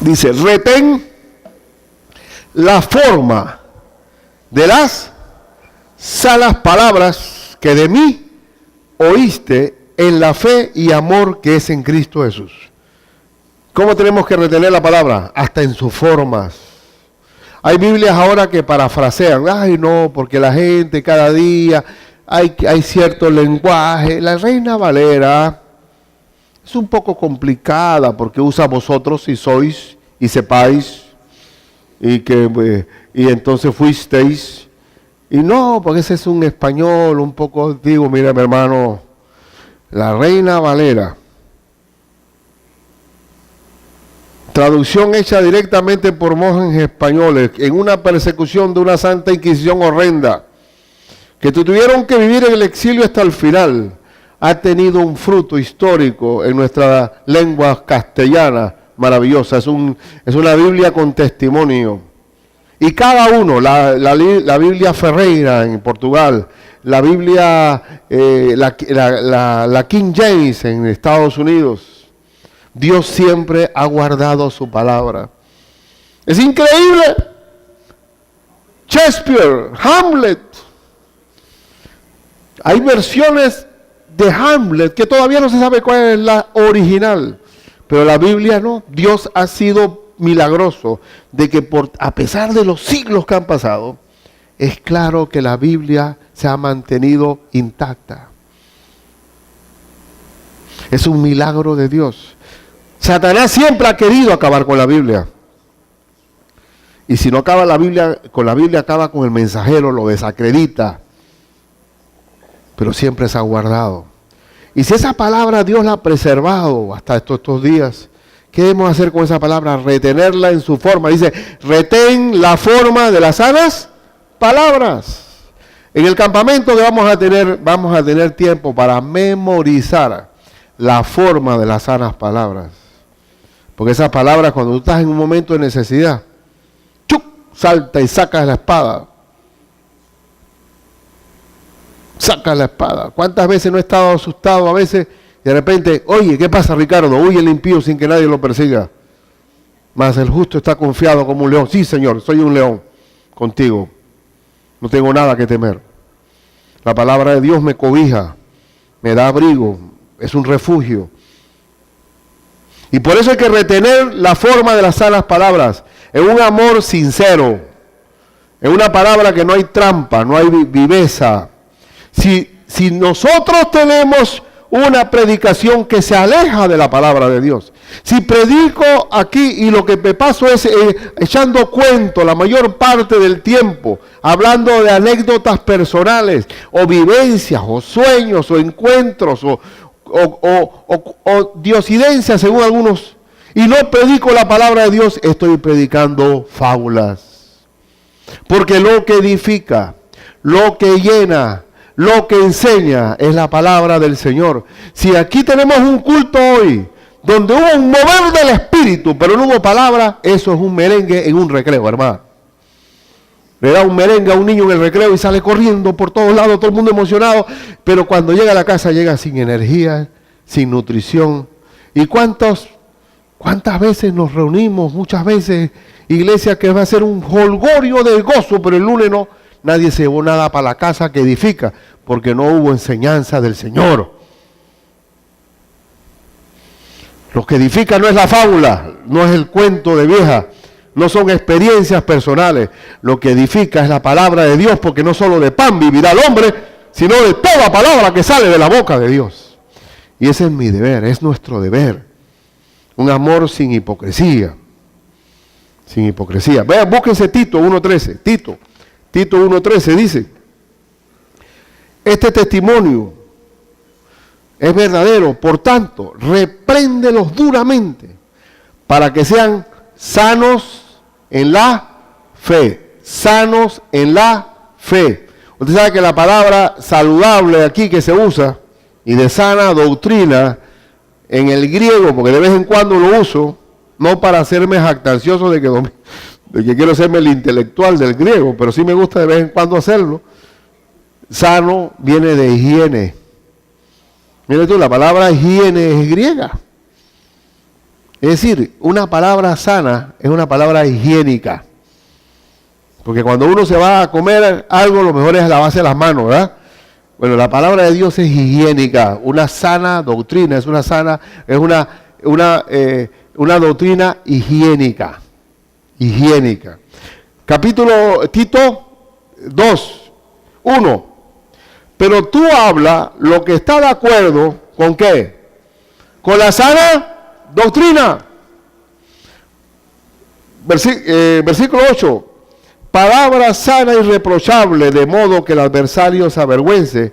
Dice, retén la forma de las sanas palabras que de mí oíste en la fe y amor que es en Cristo Jesús. ¿Cómo tenemos que retener la palabra? Hasta en sus formas. Hay Biblias ahora que parafrasean. Ay, no, porque la gente cada día hay cierto lenguaje. La Reina Valera es un poco complicada porque usa vosotros y sois y sepáis y entonces fuisteis. Y no, porque ese es un español un poco, digo, mira mi hermano, la Reina Valera, traducción hecha directamente por monjes españoles en una persecución de una santa inquisición horrenda, que tuvieron que vivir en el exilio hasta el final, ha tenido un fruto histórico en nuestra lengua castellana maravillosa. Es una Biblia con testimonio. Y cada uno, la Biblia Ferreira en Portugal, la Biblia, la King James en Estados Unidos, Dios siempre ha guardado su palabra. Es increíble. Shakespeare, Hamlet. Hay versiones de Hamlet que todavía no se sabe cuál es la original. Pero la Biblia no. Dios ha sido milagroso de que a pesar de los siglos que han pasado, es claro que la Biblia se ha mantenido intacta. Es un milagro de Dios. Satanás siempre ha querido acabar con la Biblia. Y si no acaba la Biblia, acaba con el mensajero, lo desacredita. Pero siempre se ha guardado. Y si esa palabra Dios la ha preservado hasta estos días, ¿qué debemos hacer con esa palabra? Retenerla en su forma. Dice, retén la forma de las sanas palabras. En el campamento que vamos a tener tiempo para memorizar la forma de las sanas palabras. Porque esas palabras, cuando tú estás en un momento de necesidad, ¡chuc!, salta y sacas la espada. Sacas la espada. ¿Cuántas veces no he estado asustado? A veces, de repente, oye, ¿qué pasa, Ricardo? Huye el impío sin que nadie lo persiga. Mas el justo está confiado como un león. Sí, Señor, soy un león contigo. No tengo nada que temer. La palabra de Dios me cobija, me da abrigo, es un refugio. Y por eso hay que retener la forma de las sanas palabras, en un amor sincero, en una palabra que no hay trampa, no hay viveza. Si nosotros tenemos una predicación que se aleja de la palabra de Dios, si predico aquí y lo que me paso es echando cuento la mayor parte del tiempo, hablando de anécdotas personales, o vivencias, o sueños, o encuentros, o diosidencias según algunos, y no predico la palabra de Dios, estoy predicando fábulas. Porque lo que edifica, lo que llena, lo que enseña es la palabra del Señor. Si aquí tenemos un culto hoy, donde hubo un mover del Espíritu, pero no hubo palabra, eso es un merengue en un recreo, hermano. Le da un merengue a un niño en el recreo y sale corriendo por todos lados, todo el mundo emocionado, pero cuando llega a la casa llega sin energía, sin nutrición. ¿Y cuántas veces nos reunimos? Muchas veces, iglesia, que va a ser un jolgorio de gozo, pero el lunes no, nadie se llevó nada para la casa que edifica, porque no hubo enseñanza del Señor. Lo que edifica no es la fábula, no es el cuento de vieja, no son experiencias personales. Lo que edifica es la palabra de Dios, porque no solo de pan vivirá el hombre, sino de toda palabra que sale de la boca de Dios. Y ese es mi deber, es nuestro deber. Un amor sin hipocresía. Sin hipocresía. Vean, búsquense Tito 1.13. Tito 1.13 dice: este testimonio es verdadero, por tanto, repréndelos duramente para que sean sanos en la fe. Sanos en la fe. Usted sabe que la palabra saludable aquí que se usa y de sana doctrina en el griego, porque de vez en cuando lo uso, no para hacerme jactancioso de que quiero serme el intelectual del griego, pero sí me gusta de vez en cuando hacerlo. Sano viene de higiene. Mira tú, la palabra higiene es griega. Es decir, una palabra sana es una palabra higiénica. Porque cuando uno se va a comer algo, lo mejor es lavarse las manos, ¿verdad? Bueno, la palabra de Dios es higiénica, una sana doctrina, es una doctrina higiénica. Higiénica. Capítulo Tito 2:1. Pero tú habla lo que está de acuerdo con ¿qué? Con la sana doctrina. Versículo 8. Palabra sana y reprochable, de modo que el adversario se avergüence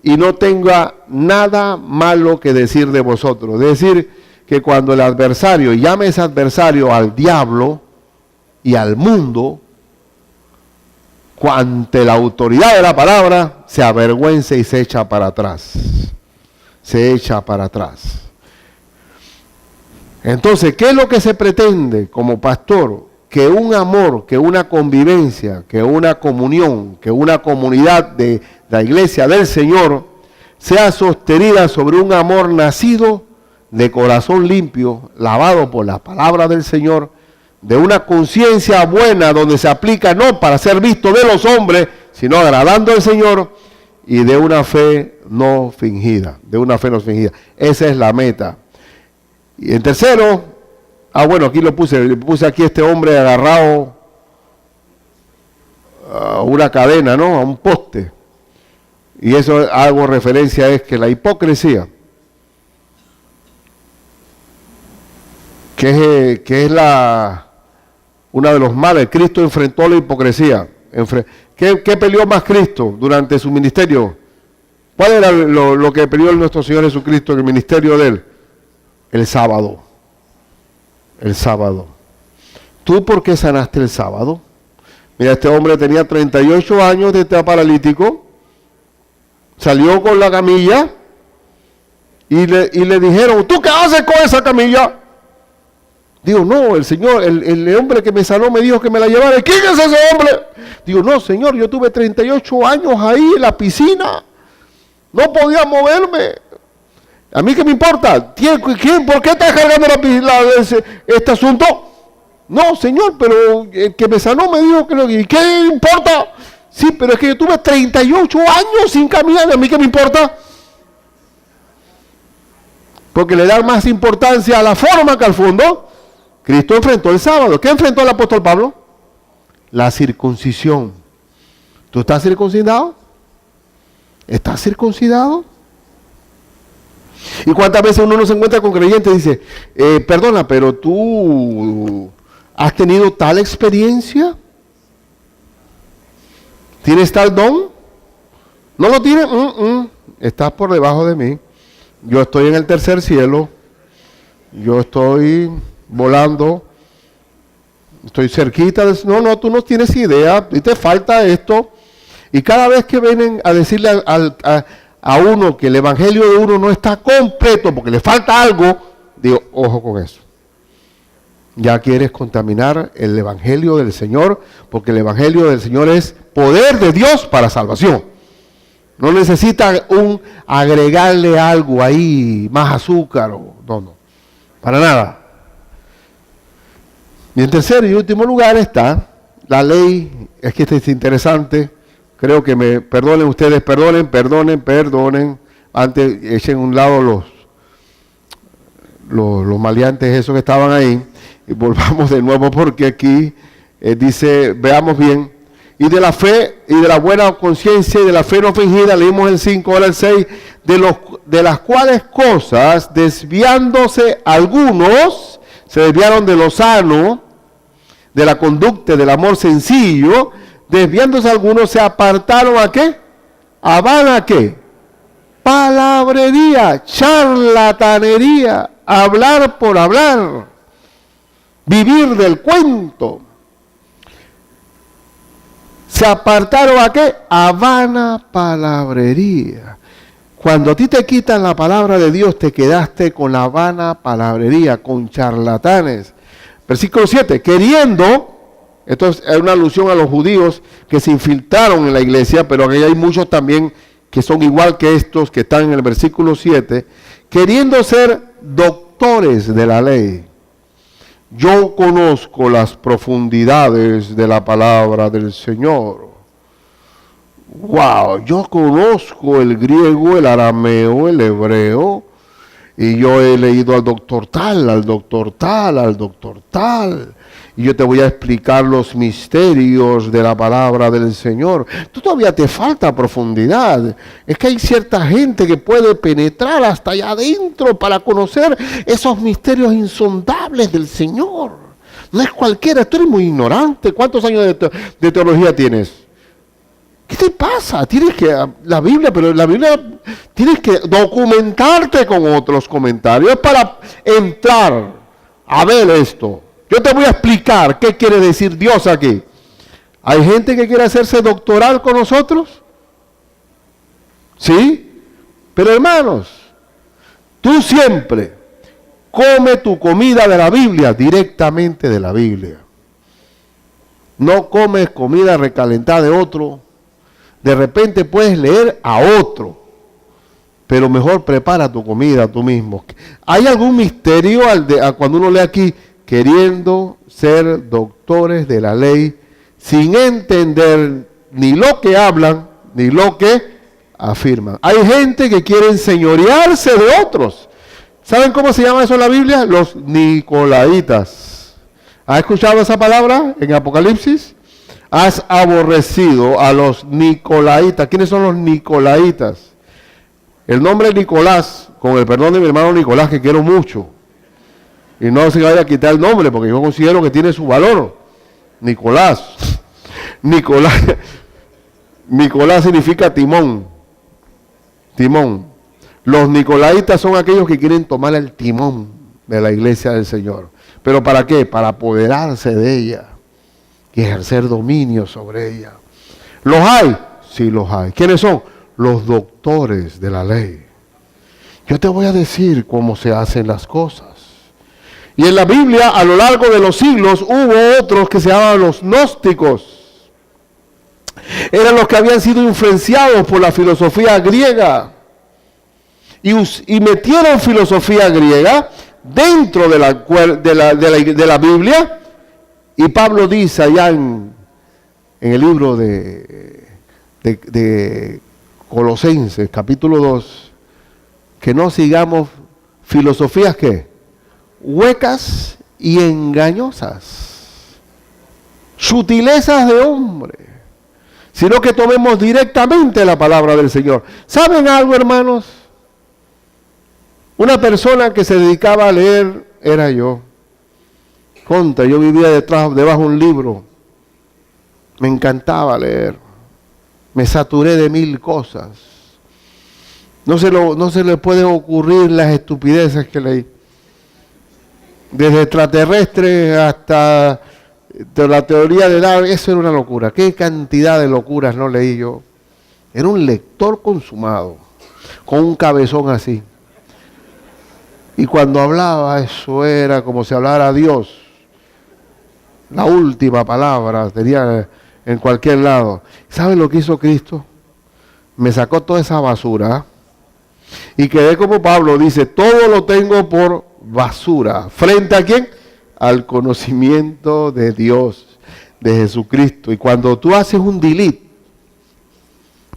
y no tenga nada malo que decir de vosotros. Es decir, que cuando el adversario, llame ese adversario al diablo y al mundo, ante la autoridad de la palabra, se avergüence y se echa para atrás. Se echa para atrás. Entonces, ¿qué es lo que se pretende como pastor? Que un amor, que una convivencia, que una comunión, que una comunidad de la iglesia del Señor sea sostenida sobre un amor nacido de corazón limpio, lavado por la palabra del Señor, de una conciencia buena donde se aplica no para ser visto de los hombres, sino agradando al Señor, y de una fe no fingida, Esa es la meta. Y en tercero, bueno, aquí le puse aquí este hombre agarrado a una cadena, ¿no? A un poste. Y eso hago referencia es que la hipocresía, que es una de los males. Cristo enfrentó la hipocresía. ¿Qué peleó más Cristo durante su ministerio? ¿Cuál era lo que peleó nuestro Señor Jesucristo en el ministerio de Él? El sábado. El sábado. ¿Tú por qué sanaste el sábado? Mira, este hombre tenía 38 años de estar paralítico, salió con la camilla y le dijeron, ¿tú qué haces con esa camilla? Digo, no, el Señor, el hombre que me sanó me dijo que me la llevara. ¿Quién es ese hombre? Digo, no, Señor, yo tuve 38 años ahí en la piscina, no podía moverme. ¿A mí qué me importa? ¿Por qué estás cargando este asunto? No, Señor, pero el que me sanó me dijo ¿y qué importa? Sí, pero es que yo tuve 38 años sin caminar, ¿a mí qué me importa? Porque le dan más importancia a la forma que al fondo. Cristo enfrentó el sábado. ¿Qué enfrentó el apóstol Pablo? La circuncisión. ¿Tú estás circuncidado? ¿Estás circuncidado? ¿Y cuántas veces uno no se encuentra con creyentes y dice, perdona, pero tú has tenido tal experiencia? ¿Tienes tal don? ¿No lo tienes? Estás por debajo de mí. Yo estoy en el tercer cielo. Yo estoy volando. Estoy cerquita. No, tú no tienes idea. Y te falta esto. Y cada vez que vienen a decirle a uno que el evangelio de uno no está completo porque le falta algo, digo, ojo con eso. Ya quieres contaminar el Evangelio del Señor, porque el Evangelio del Señor es poder de Dios para salvación. No necesita agregarle algo ahí, más azúcar, no, para nada. Y en tercer y último lugar está la ley. Es que esto es interesante. Creo que me perdonen ustedes, perdonen. Antes echen a un lado los maleantes esos que estaban ahí. Y volvamos de nuevo porque aquí dice, veamos bien. Y de la fe y de la buena conciencia y de la fe no fingida, leímos el 5, ahora el 6, de las cuales cosas, desviándose algunos, se desviaron de lo sano, de la conducta, del amor sencillo, desviándose algunos, se apartaron ¿a qué? ¿A vana qué? Palabrería, charlatanería, hablar por hablar, vivir del cuento. Se apartaron ¿a qué? A vana palabrería. Cuando a ti te quitan la palabra de Dios, te quedaste con la vana palabrería, con charlatanes. Versículo 7, queriendo, esto es una alusión a los judíos que se infiltraron en la iglesia, pero aquí hay muchos también que son igual que estos que están en el versículo 7, queriendo ser doctores de la ley. Yo conozco las profundidades de la palabra del Señor. Wow, yo conozco el griego, el arameo, el hebreo, y yo he leído al doctor tal, y yo te voy a explicar los misterios de la palabra del Señor. Tú todavía te falta profundidad. Es que hay cierta gente que puede penetrar hasta allá adentro para conocer esos misterios insondables del Señor. No es cualquiera, tú eres muy ignorante. ¿Cuántos años de teología tienes? ¿Qué te pasa? Tienes que, la Biblia tienes que documentarte con otros comentarios para entrar a ver esto. Yo te voy a explicar qué quiere decir Dios aquí. ¿Hay gente que quiere hacerse doctoral con nosotros? ¿Sí? Pero hermanos, tú siempre come tu comida de la Biblia, directamente de la Biblia. No comes comida recalentada de otro. De repente puedes leer a otro, pero mejor prepara tu comida tú mismo. ¿Hay algún misterio cuando uno lee aquí, queriendo ser doctores de la ley, sin entender ni lo que hablan, ni lo que afirman? Hay gente que quiere enseñorearse de otros. ¿Saben cómo se llama eso en la Biblia? Los nicolaitas. ¿Has escuchado esa palabra en Apocalipsis? Has aborrecido a los nicolaitas. ¿Quiénes son los nicolaitas? El nombre Nicolás, con el perdón de mi hermano Nicolás, que quiero mucho. Y no se vaya a quitar el nombre, porque yo considero que tiene su valor. Nicolás. Nicolás significa timón. Timón. Los nicolaitas son aquellos que quieren tomar el timón de la iglesia del Señor. ¿Pero para qué? Para apoderarse de ella y ejercer dominio sobre ella. ¿Los hay? Sí, los hay. ¿Quiénes son? Los doctores de la ley. Yo te voy a decir cómo se hacen las cosas. Y en la Biblia, a lo largo de los siglos, hubo otros que se llamaban los gnósticos. Eran los que habían sido influenciados por la filosofía griega. Y metieron filosofía griega dentro de la Biblia. Y Pablo dice allá en el libro de Colosenses, capítulo 2, que no sigamos filosofías ¿qué? Huecas y engañosas, sutilezas de hombre, sino que tomemos directamente la palabra del Señor. ¿Saben algo, hermanos? Una persona que se dedicaba a leer era yo. Yo vivía debajo de un libro. Me encantaba leer. Me saturé de 1000 cosas. No se le pueden ocurrir las estupideces que leí. Desde extraterrestres hasta de la teoría de Darwin, eso era una locura. ¿Qué cantidad de locuras no leí yo? Era un lector consumado, con un cabezón así. Y cuando hablaba, eso era como si hablara a Dios. la última palabra, sería en cualquier lado. ¿Sabe lo que hizo Cristo? Me sacó toda esa basura y quedé como Pablo, dice, todo lo tengo por basura. ¿Frente a quién? Al conocimiento de Dios, de Jesucristo. Y cuando tú haces un delete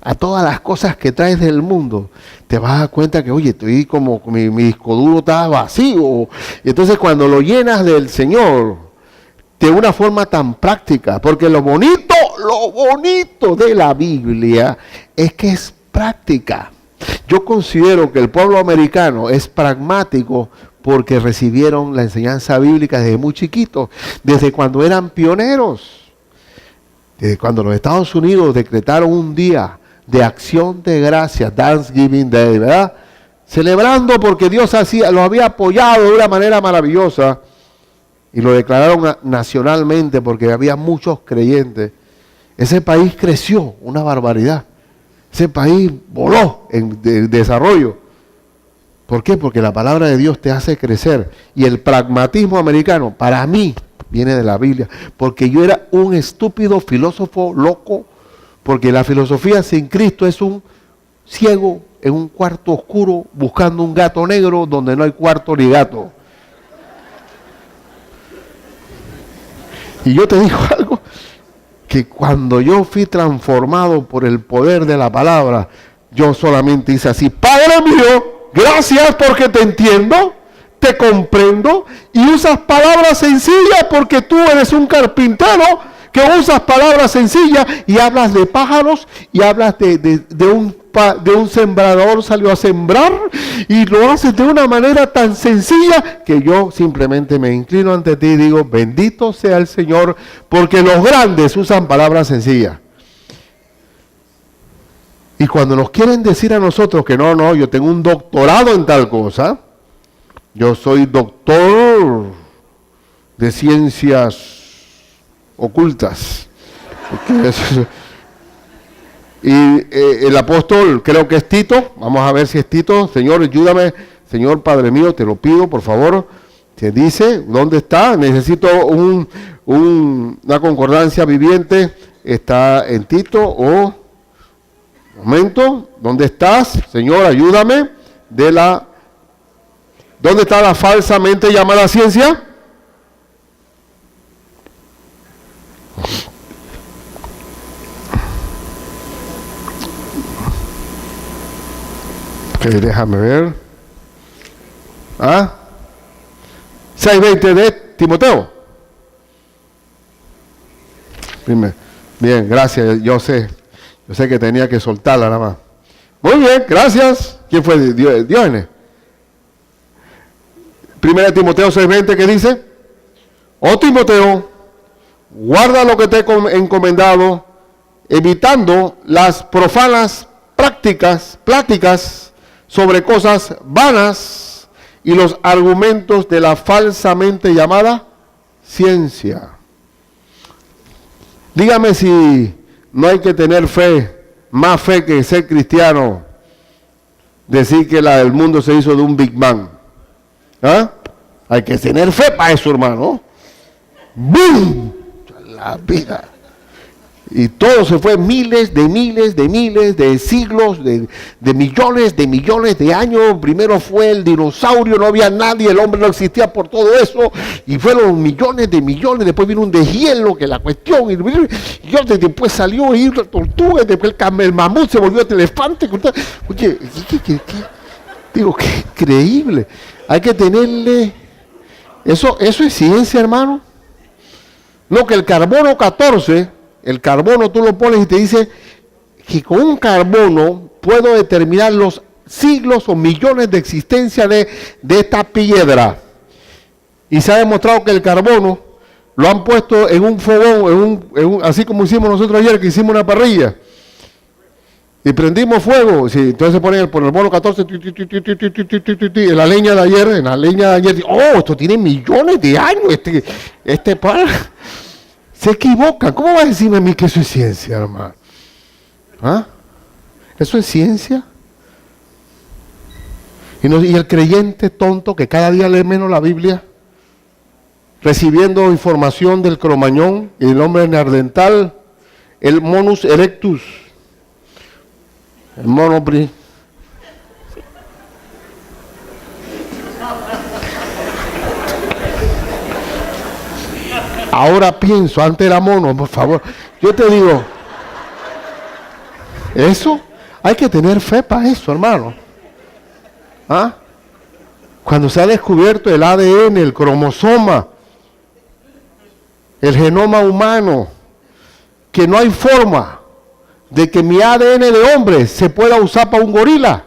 a todas las cosas que traes del mundo, te vas a dar cuenta que, oye, estoy como mi disco duro está vacío. Y entonces cuando lo llenas del Señor, de una forma tan práctica, porque lo bonito de la Biblia es que es práctica. Yo considero que el pueblo americano es pragmático porque recibieron la enseñanza bíblica desde muy chiquitos, desde cuando eran pioneros, desde cuando los Estados Unidos decretaron un día de acción de gracias, Thanksgiving Day, ¿verdad? Celebrando porque Dios lo había apoyado de una manera maravillosa y lo declararon nacionalmente porque había muchos creyentes. Ese país creció, una barbaridad. Ese país voló en desarrollo. ¿Por qué? Porque la palabra de Dios te hace crecer. Y el pragmatismo americano, para mí, viene de la Biblia. Porque yo era un estúpido filósofo loco. Porque la filosofía sin Cristo es un ciego en un cuarto oscuro buscando un gato negro donde no hay cuarto ni gato. Y yo te digo algo, que cuando yo fui transformado por el poder de la palabra, yo solamente hice así, Padre mío, gracias porque te entiendo, te comprendo y usas palabras sencillas porque tú eres un carpintero que usas palabras sencillas y hablas de pájaros y hablas de un sembrador salió a sembrar y lo haces de una manera tan sencilla que yo simplemente me inclino ante ti y digo, bendito sea el Señor, porque los grandes usan palabras sencillas. Y cuando nos quieren decir a nosotros que no, yo tengo un doctorado en tal cosa, yo soy doctor de ciencias ocultas. Y el apóstol, creo que es Tito, vamos a ver si es Tito, Señor, ayúdame, Señor Padre mío, te lo pido, por favor, te dice, ¿dónde está? Necesito una concordancia viviente, está en Tito, momento, ¿dónde estás? Señor, ayúdame, ¿dónde está la falsamente llamada ciencia? Okay, déjame ver. 6:20 de Timoteo. Dime. Bien, gracias. Yo sé que tenía que soltarla nada más. Muy bien, gracias. ¿Quién fue? Diógenes. 1 Timoteo 6:20, ¿qué dice? Oh Timoteo, guarda lo que te he encomendado, evitando las profanas pláticas sobre cosas vanas y los argumentos de la falsamente llamada ciencia. Dígame si no hay que tener más fe que ser cristiano, decir que la del mundo se hizo de un Big Bang. Hay que tener fe para eso, hermano. ¡Bum! La vida. Y todo se fue miles de siglos, de millones de años. Primero fue el dinosaurio, no había nadie, el hombre no existía por todo eso. Y fueron millones, después vino un deshielo, que la cuestión. Y después salió la tortuga, después el mamut se volvió elefante. Oye, digo, qué increíble. Hay que tenerle... Eso es ciencia, hermano. No, que el carbono 14... El carbono tú lo pones y te dice que con un carbono puedo determinar los siglos o millones de existencia de esta piedra. Y se ha demostrado que el carbono lo han puesto en un fogón, así como hicimos nosotros ayer, que hicimos una parrilla. Y prendimos fuego. Sí, entonces se pone por el carbono 14, en la leña de ayer, oh, esto tiene millones de años, este par. Se equivocan. ¿Cómo vas a decirme a mí que eso es ciencia, hermano? ¿Eso es ciencia? Y el creyente tonto que cada día lee menos la Biblia, recibiendo información del Cromañón y el hombre neandertal, el Monus erectus, el mono. Ahora pienso, antes era mono, por favor. Yo te digo, eso, hay que tener fe para eso, hermano. ¿Ah? Cuando se ha descubierto el ADN, el cromosoma, el genoma humano, que no hay forma de que mi ADN de hombre se pueda usar para un gorila.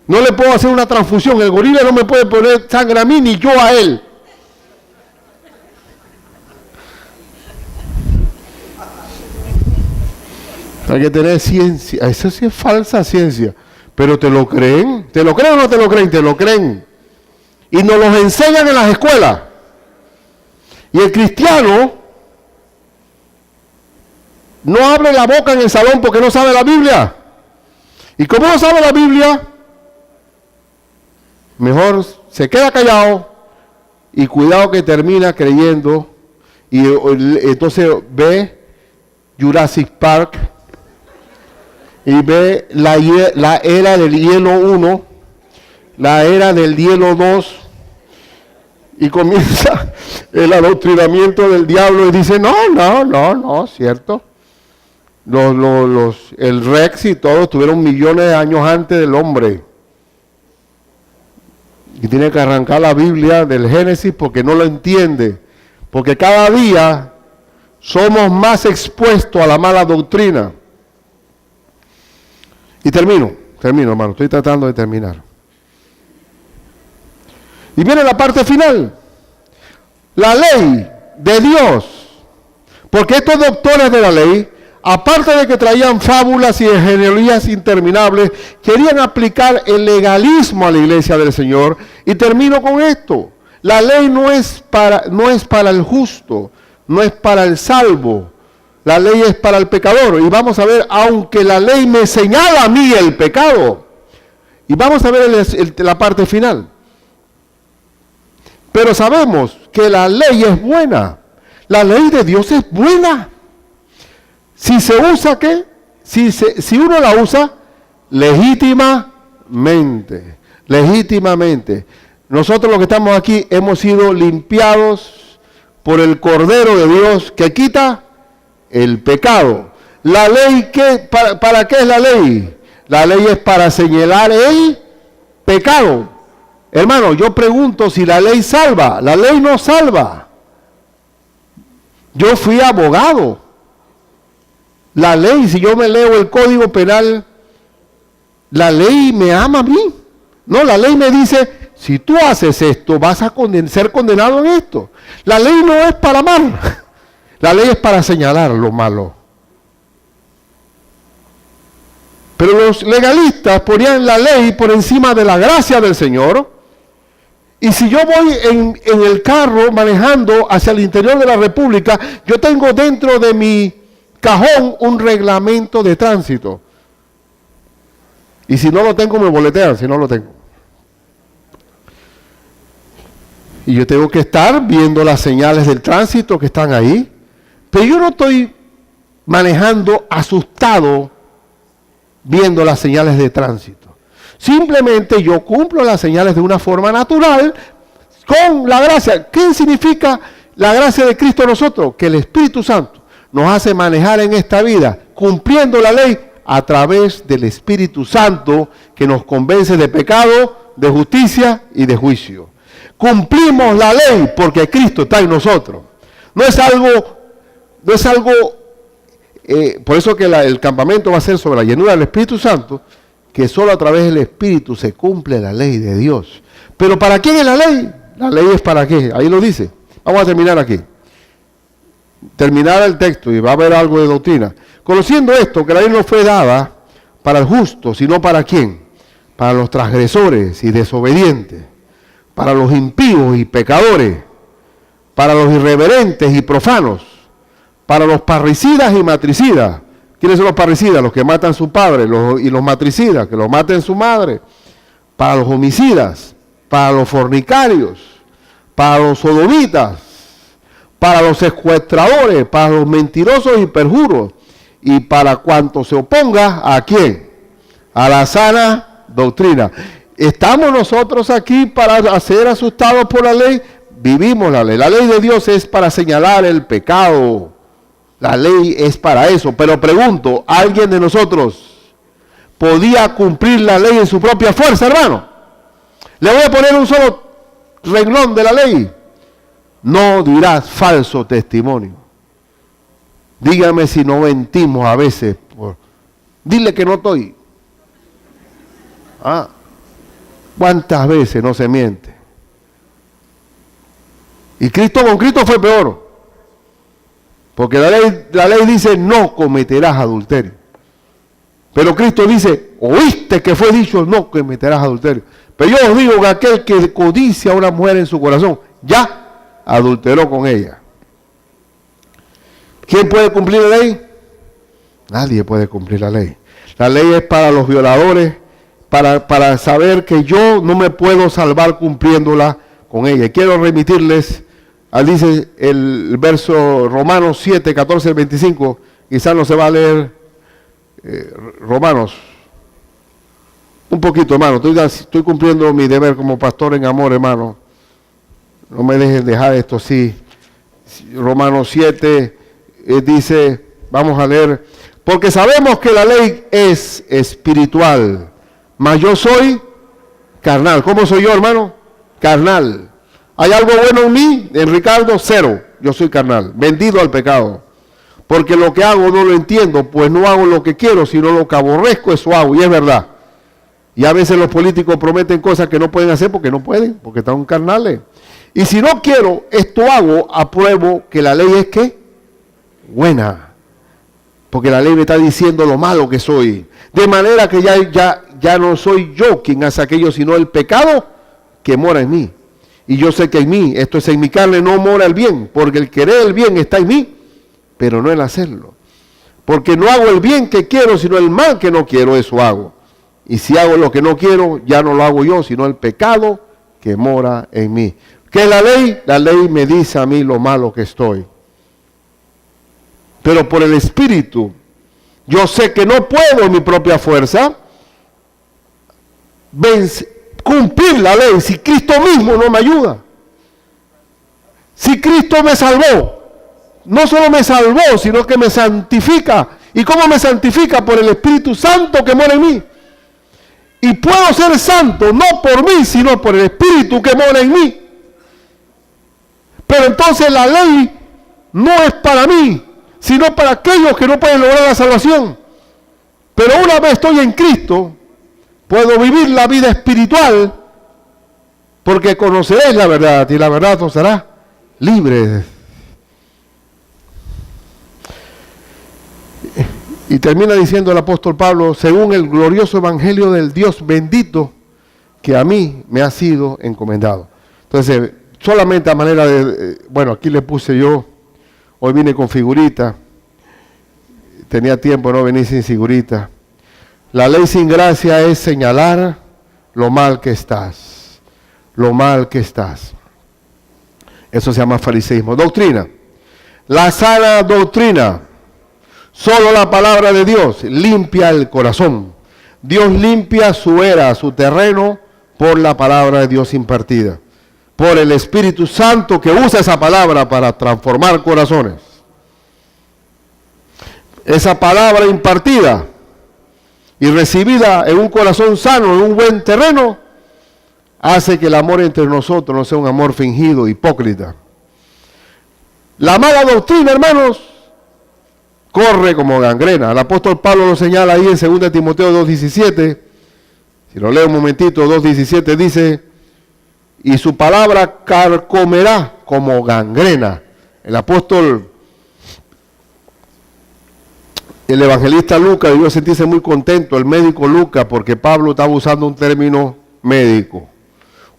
No le puedo hacer una transfusión, el gorila no me puede poner sangre a mí ni yo a él. Hay que tener ciencia. Eso sí es falsa ciencia. Pero ¿te lo creen? ¿Te lo creen o no te lo creen? Te lo creen. Y nos los enseñan en las escuelas. Y el cristiano no abre la boca en el salón porque no sabe la Biblia. Y como no sabe la Biblia, mejor se queda callado y cuidado que termina creyendo. Y entonces ve Jurassic Park y ve la era del hielo 1, la era del hielo 2, y comienza el adoctrinamiento del diablo y dice, no, cierto. El Rex y todos tuvieron millones de años antes del hombre. Y tiene que arrancar la Biblia del Génesis porque no lo entiende. Porque cada día somos más expuestos a la mala doctrina. Y termino, hermano, estoy tratando de terminar. Y viene la parte final. La ley de Dios. Porque estos doctores de la ley, aparte de que traían fábulas y genealogías interminables, querían aplicar el legalismo a la iglesia del Señor. Y termino con esto. La ley no es para el justo, no es para el salvo. La ley es para el pecador. Y vamos a ver, aunque la ley me señala a mí el pecado. Y vamos a ver la parte final. Pero sabemos que la ley es buena. La ley de Dios es buena. Si se usa, ¿qué? Si uno la usa legítimamente. Legítimamente. Nosotros los que estamos aquí hemos sido limpiados por el Cordero de Dios que quita el pecado. La ley, ¿para qué es la ley? La ley es para señalar el pecado. Hermano, yo pregunto si la ley salva. La ley no salva. Yo fui abogado. La ley, si yo me leo el Código Penal, la ley me ama a mí. No, la ley me dice, si tú haces esto, vas a ser condenado en esto. La ley no es para amar. La ley es para señalar lo malo. Pero los legalistas ponían la ley por encima de la gracia del Señor. Y si yo voy en el carro manejando hacia el interior de la República, yo tengo dentro de mi cajón un reglamento de tránsito. Y si no lo tengo, me boletean, si no lo tengo. Y yo tengo que estar viendo las señales del tránsito que están ahí. Pero yo no estoy manejando asustado viendo las señales de tránsito. Simplemente yo cumplo las señales de una forma natural con la gracia. ¿Qué significa la gracia de Cristo en nosotros? Que el Espíritu Santo nos hace manejar en esta vida cumpliendo la ley a través del Espíritu Santo que nos convence de pecado, de justicia y de juicio. Cumplimos la ley porque Cristo está en nosotros. No es algo, por eso que el campamento va a ser sobre la llenura del Espíritu Santo, que solo a través del Espíritu se cumple la ley de Dios. Pero ¿para quién es la ley? La ley es para qué, ahí lo dice. Vamos a terminar aquí. Terminar el texto y va a haber algo de doctrina. Conociendo esto, que la ley no fue dada para el justo, sino para quién? Para los transgresores y desobedientes, para los impíos y pecadores, para los irreverentes y profanos, para los parricidas y matricidas. ¿Quiénes son los parricidas? Los que matan a su padre, y los matricidas, que los maten su madre. Para los homicidas, para los fornicarios, para los sodomitas, para los secuestradores, para los mentirosos y perjuros, y para cuanto se oponga, ¿a quién? A la sana doctrina. ¿Estamos nosotros aquí para ser asustados por la ley? Vivimos la ley. La ley de Dios es para señalar el pecado. La ley es para eso. Pero pregunto, ¿alguien de nosotros podía cumplir la ley en su propia fuerza, hermano? Le voy a poner un solo renglón de la ley. No dirás falso testimonio. Dígame si no mentimos a veces. Dile que no estoy. ¿Cuántas veces no se miente? Y con Cristo fue peor. Porque la ley dice no cometerás adulterio. Pero Cristo dice, oíste que fue dicho no cometerás adulterio. Pero yo os digo que aquel que codicia a una mujer en su corazón, ya adulteró con ella. ¿Quién puede cumplir la ley? Nadie puede cumplir la ley. La ley es para los violadores, para saber que yo no me puedo salvar cumpliéndola con ella. Y quiero remitirles, dice el verso Romanos 7, 14 al 25, quizás no se va a leer Romanos. Un poquito, hermano, estoy cumpliendo mi deber como pastor en amor, hermano. No me dejen dejar esto así. Romanos 7 dice, vamos a leer, porque sabemos que la ley es espiritual, mas yo soy carnal. ¿Cómo soy yo, hermano? Carnal. ¿Hay algo bueno en mí? En Ricardo, cero. Yo soy carnal, vendido al pecado. Porque lo que hago no lo entiendo, pues no hago lo que quiero, sino lo que aborrezco, eso hago. Y es verdad. Y a veces los políticos prometen cosas que no pueden hacer porque no pueden, porque están carnales. Y si no quiero, esto hago, apruebo que la ley es ¿qué? Buena. Porque la ley me está diciendo lo malo que soy. De manera que ya no soy yo quien hace aquello, sino el pecado que mora en mí. Y yo sé que en mí, esto es en mi carne, no mora el bien, porque el querer el bien está en mí, pero no el hacerlo. Porque no hago el bien que quiero, sino el mal que no quiero, eso hago. Y si hago lo que no quiero, ya no lo hago yo, sino el pecado que mora en mí. ¿Qué es la ley? La ley me dice a mí lo malo que estoy. Pero por el Espíritu, yo sé que no puedo en mi propia fuerza cumplir la ley si Cristo mismo no me ayuda. Si Cristo me salvó, no solo me salvó, sino que me santifica. ¿Y cómo me santifica? Por el Espíritu Santo que mora en mí. Y puedo ser santo, no por mí, sino por el Espíritu que mora en mí. Pero entonces la ley no es para mí, sino para aquellos que no pueden lograr la salvación. Pero una vez estoy en Cristo, puedo vivir la vida espiritual, porque conoceréis la verdad, y la verdad os hará libres. Y termina diciendo el apóstol Pablo, según el glorioso evangelio del Dios bendito, que a mí me ha sido encomendado. Entonces, solamente a manera de, bueno, aquí le puse yo, hoy vine con figurita, tenía tiempo de no venir sin figurita. La ley sin gracia es señalar lo mal que estás, lo mal que estás. Eso se llama fariseísmo. Doctrina. La sana doctrina. Solo la palabra de Dios limpia el corazón. Dios limpia su era, su terreno, por la palabra de Dios impartida. Por el Espíritu Santo que usa esa palabra para transformar corazones. Esa palabra impartida y recibida en un corazón sano, en un buen terreno, hace que el amor entre nosotros no sea un amor fingido, hipócrita. La mala doctrina, hermanos, corre como gangrena. El apóstol Pablo lo señala ahí en 2 Timoteo 2:17. Si lo leo un momentito, 2:17 dice, y su palabra carcomerá como gangrena. El apóstol, el evangelista Lucas debió sentirse muy contento, el médico Lucas, porque Pablo estaba usando un término médico.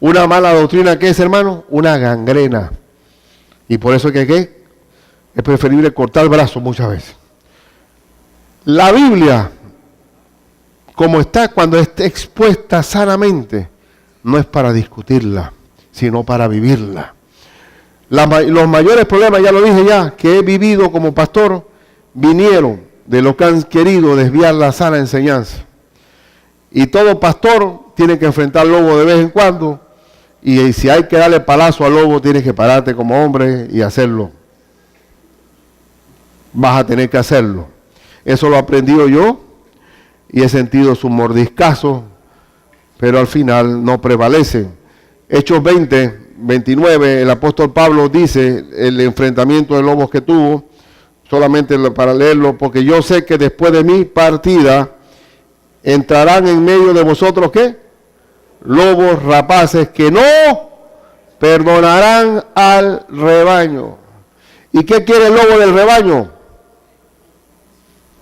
Una mala doctrina, ¿qué es, hermano? Una gangrena. Y por eso que ¿qué? Es preferible cortar el brazo muchas veces. La Biblia, como está, cuando esté expuesta sanamente, no es para discutirla, sino para vivirla. Los mayores problemas, ya lo dije ya, que he vivido como pastor, vinieron de los que han querido desviar la sana enseñanza. Y todo pastor tiene que enfrentar al lobo de vez en cuando, y si hay que darle palazo al lobo, tienes que pararte como hombre y hacerlo. Vas a tener que hacerlo. Eso lo he aprendido yo y he sentido sus mordiscazos, pero al final no prevalecen. Hechos 20, 29, el apóstol Pablo dice el enfrentamiento de lobos que tuvo, solamente para leerlo, porque yo sé que después de mi partida entrarán en medio de vosotros, ¿qué? Lobos rapaces que no perdonarán al rebaño. ¿Y qué quiere el lobo del rebaño?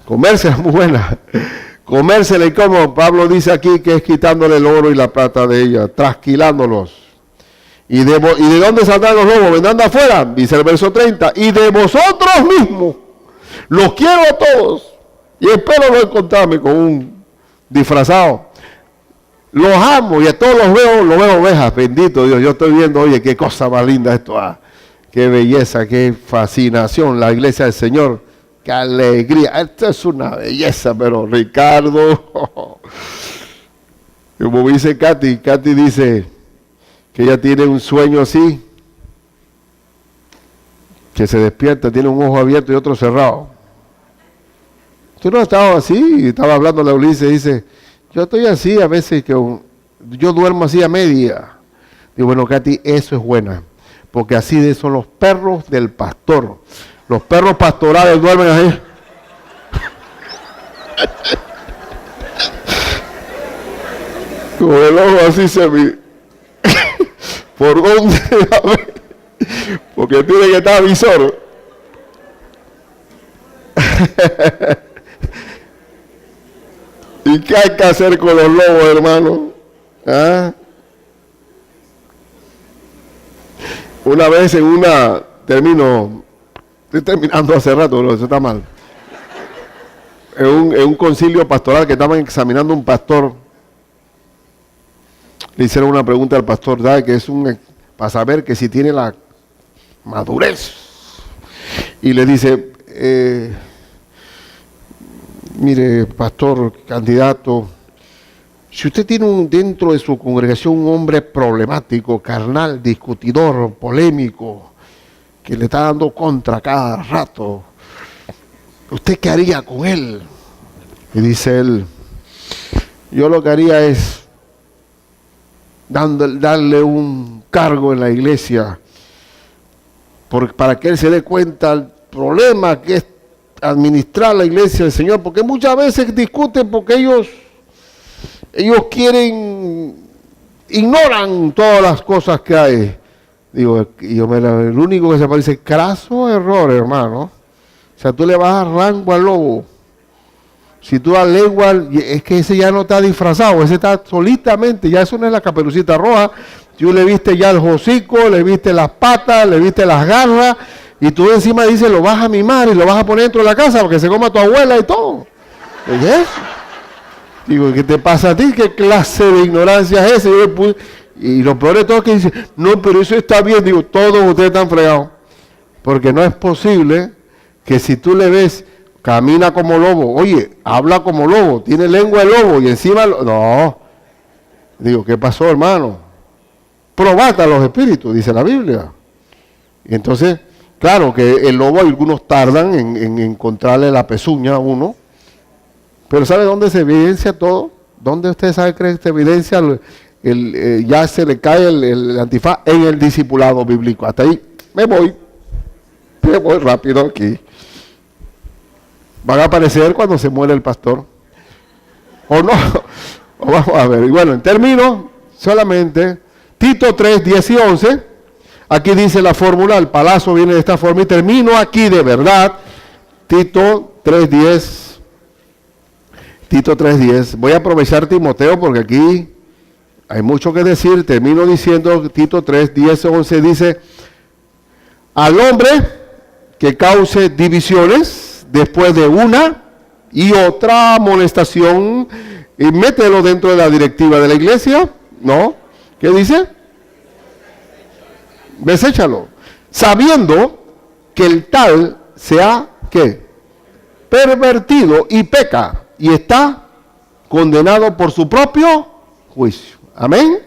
Comérsela, muy buena. Comérsela, y como Pablo dice aquí, que es quitándole el oro y la plata de ella, trasquilándolos. ¿Y de dónde saldrán los lobos? Vendrán de afuera, dice el verso 30. Y de vosotros mismos, los quiero a todos. Y espero no encontrarme con un disfrazado. Los amo y a todos los veo ovejas, bendito Dios. Yo estoy viendo, oye, qué cosa más linda esto. Qué belleza, qué fascinación, la iglesia del Señor. Qué alegría. Esto es una belleza, pero Ricardo, como dice Katy dice que ella tiene un sueño así, que se despierta, tiene un ojo abierto y otro cerrado. Tú no has estado así, estaba hablando a Ulises, dice, yo estoy así a veces, que yo duermo así a media. Digo, bueno, Katy, eso es buena, porque así son los perros del pastor. Los perros pastorales duermen así. Con el ojo así ¿Por dónde? Porque tiene que estar visor. ¿Y qué hay que hacer con los lobos, hermano? Una vez estoy terminando hace rato, pero eso está mal. En un concilio pastoral que estaban examinando un pastor, le hicieron una pregunta al pastor, ¿sabe? Que es para saber que si tiene la madurez. Y le dice, mire, pastor, candidato, si usted tiene dentro de su congregación un hombre problemático, carnal, discutidor, polémico, que le está dando contra cada rato, ¿usted qué haría con él? Y dice él, yo lo que haría es darle un cargo en la iglesia para que él se dé cuenta del problema que es administrar la iglesia del Señor, porque muchas veces discuten porque ellos ignoran todas las cosas que hay. Digo, el único que se parece, craso error, hermano. O sea, tú le vas a dar rango al lobo. Si tú das lengua, es que ese ya no está disfrazado, ese está solitamente, ya eso no es la caperucita roja. Tú le viste ya el hocico, le viste las patas, le viste las garras, y tú encima dices, lo vas a mimar y lo vas a poner dentro de la casa para que se coma tu abuela y todo. ¿Es eso? Digo, ¿qué te pasa a ti? ¿Qué clase de ignorancia es esa? Y lo peor de todo es que dice, no, pero eso está bien. Digo, todos ustedes están fregados. Porque no es posible que si tú le ves, camina como lobo, oye, habla como lobo, tiene lengua de lobo y encima... No. Digo, ¿qué pasó, hermano? Probad a los espíritus, dice la Biblia. Y entonces, claro que el lobo, algunos tardan en encontrarle la pezuña a uno. Pero ¿sabe dónde se evidencia todo? ¿Dónde usted sabe que se evidencia? Ya se le cae el antifaz en el discipulado bíblico. Hasta ahí me voy rápido aquí. Van a aparecer cuando se muere el pastor. ¿O no? Vamos a ver. Y bueno, en términos, solamente Tito 3, 10 y 11. Aquí dice la fórmula, el palazo viene de esta forma. Y termino aquí de verdad. Tito 3, 10. Tito 3:10. Voy a aprovechar Timoteo porque aquí hay mucho que decir. Termino diciendo Tito 3:10, 11 dice, al hombre que cause divisiones después de una y otra amonestación, y mételo dentro de la directiva de la iglesia, ¿no? ¿Qué dice? Deséchalo. sabiendo que el tal se ha, ¿qué? Pervertido y peca, y está condenado por su propio juicio. Amén.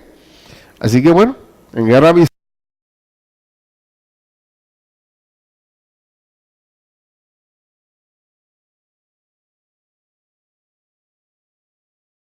Así que bueno, en guerra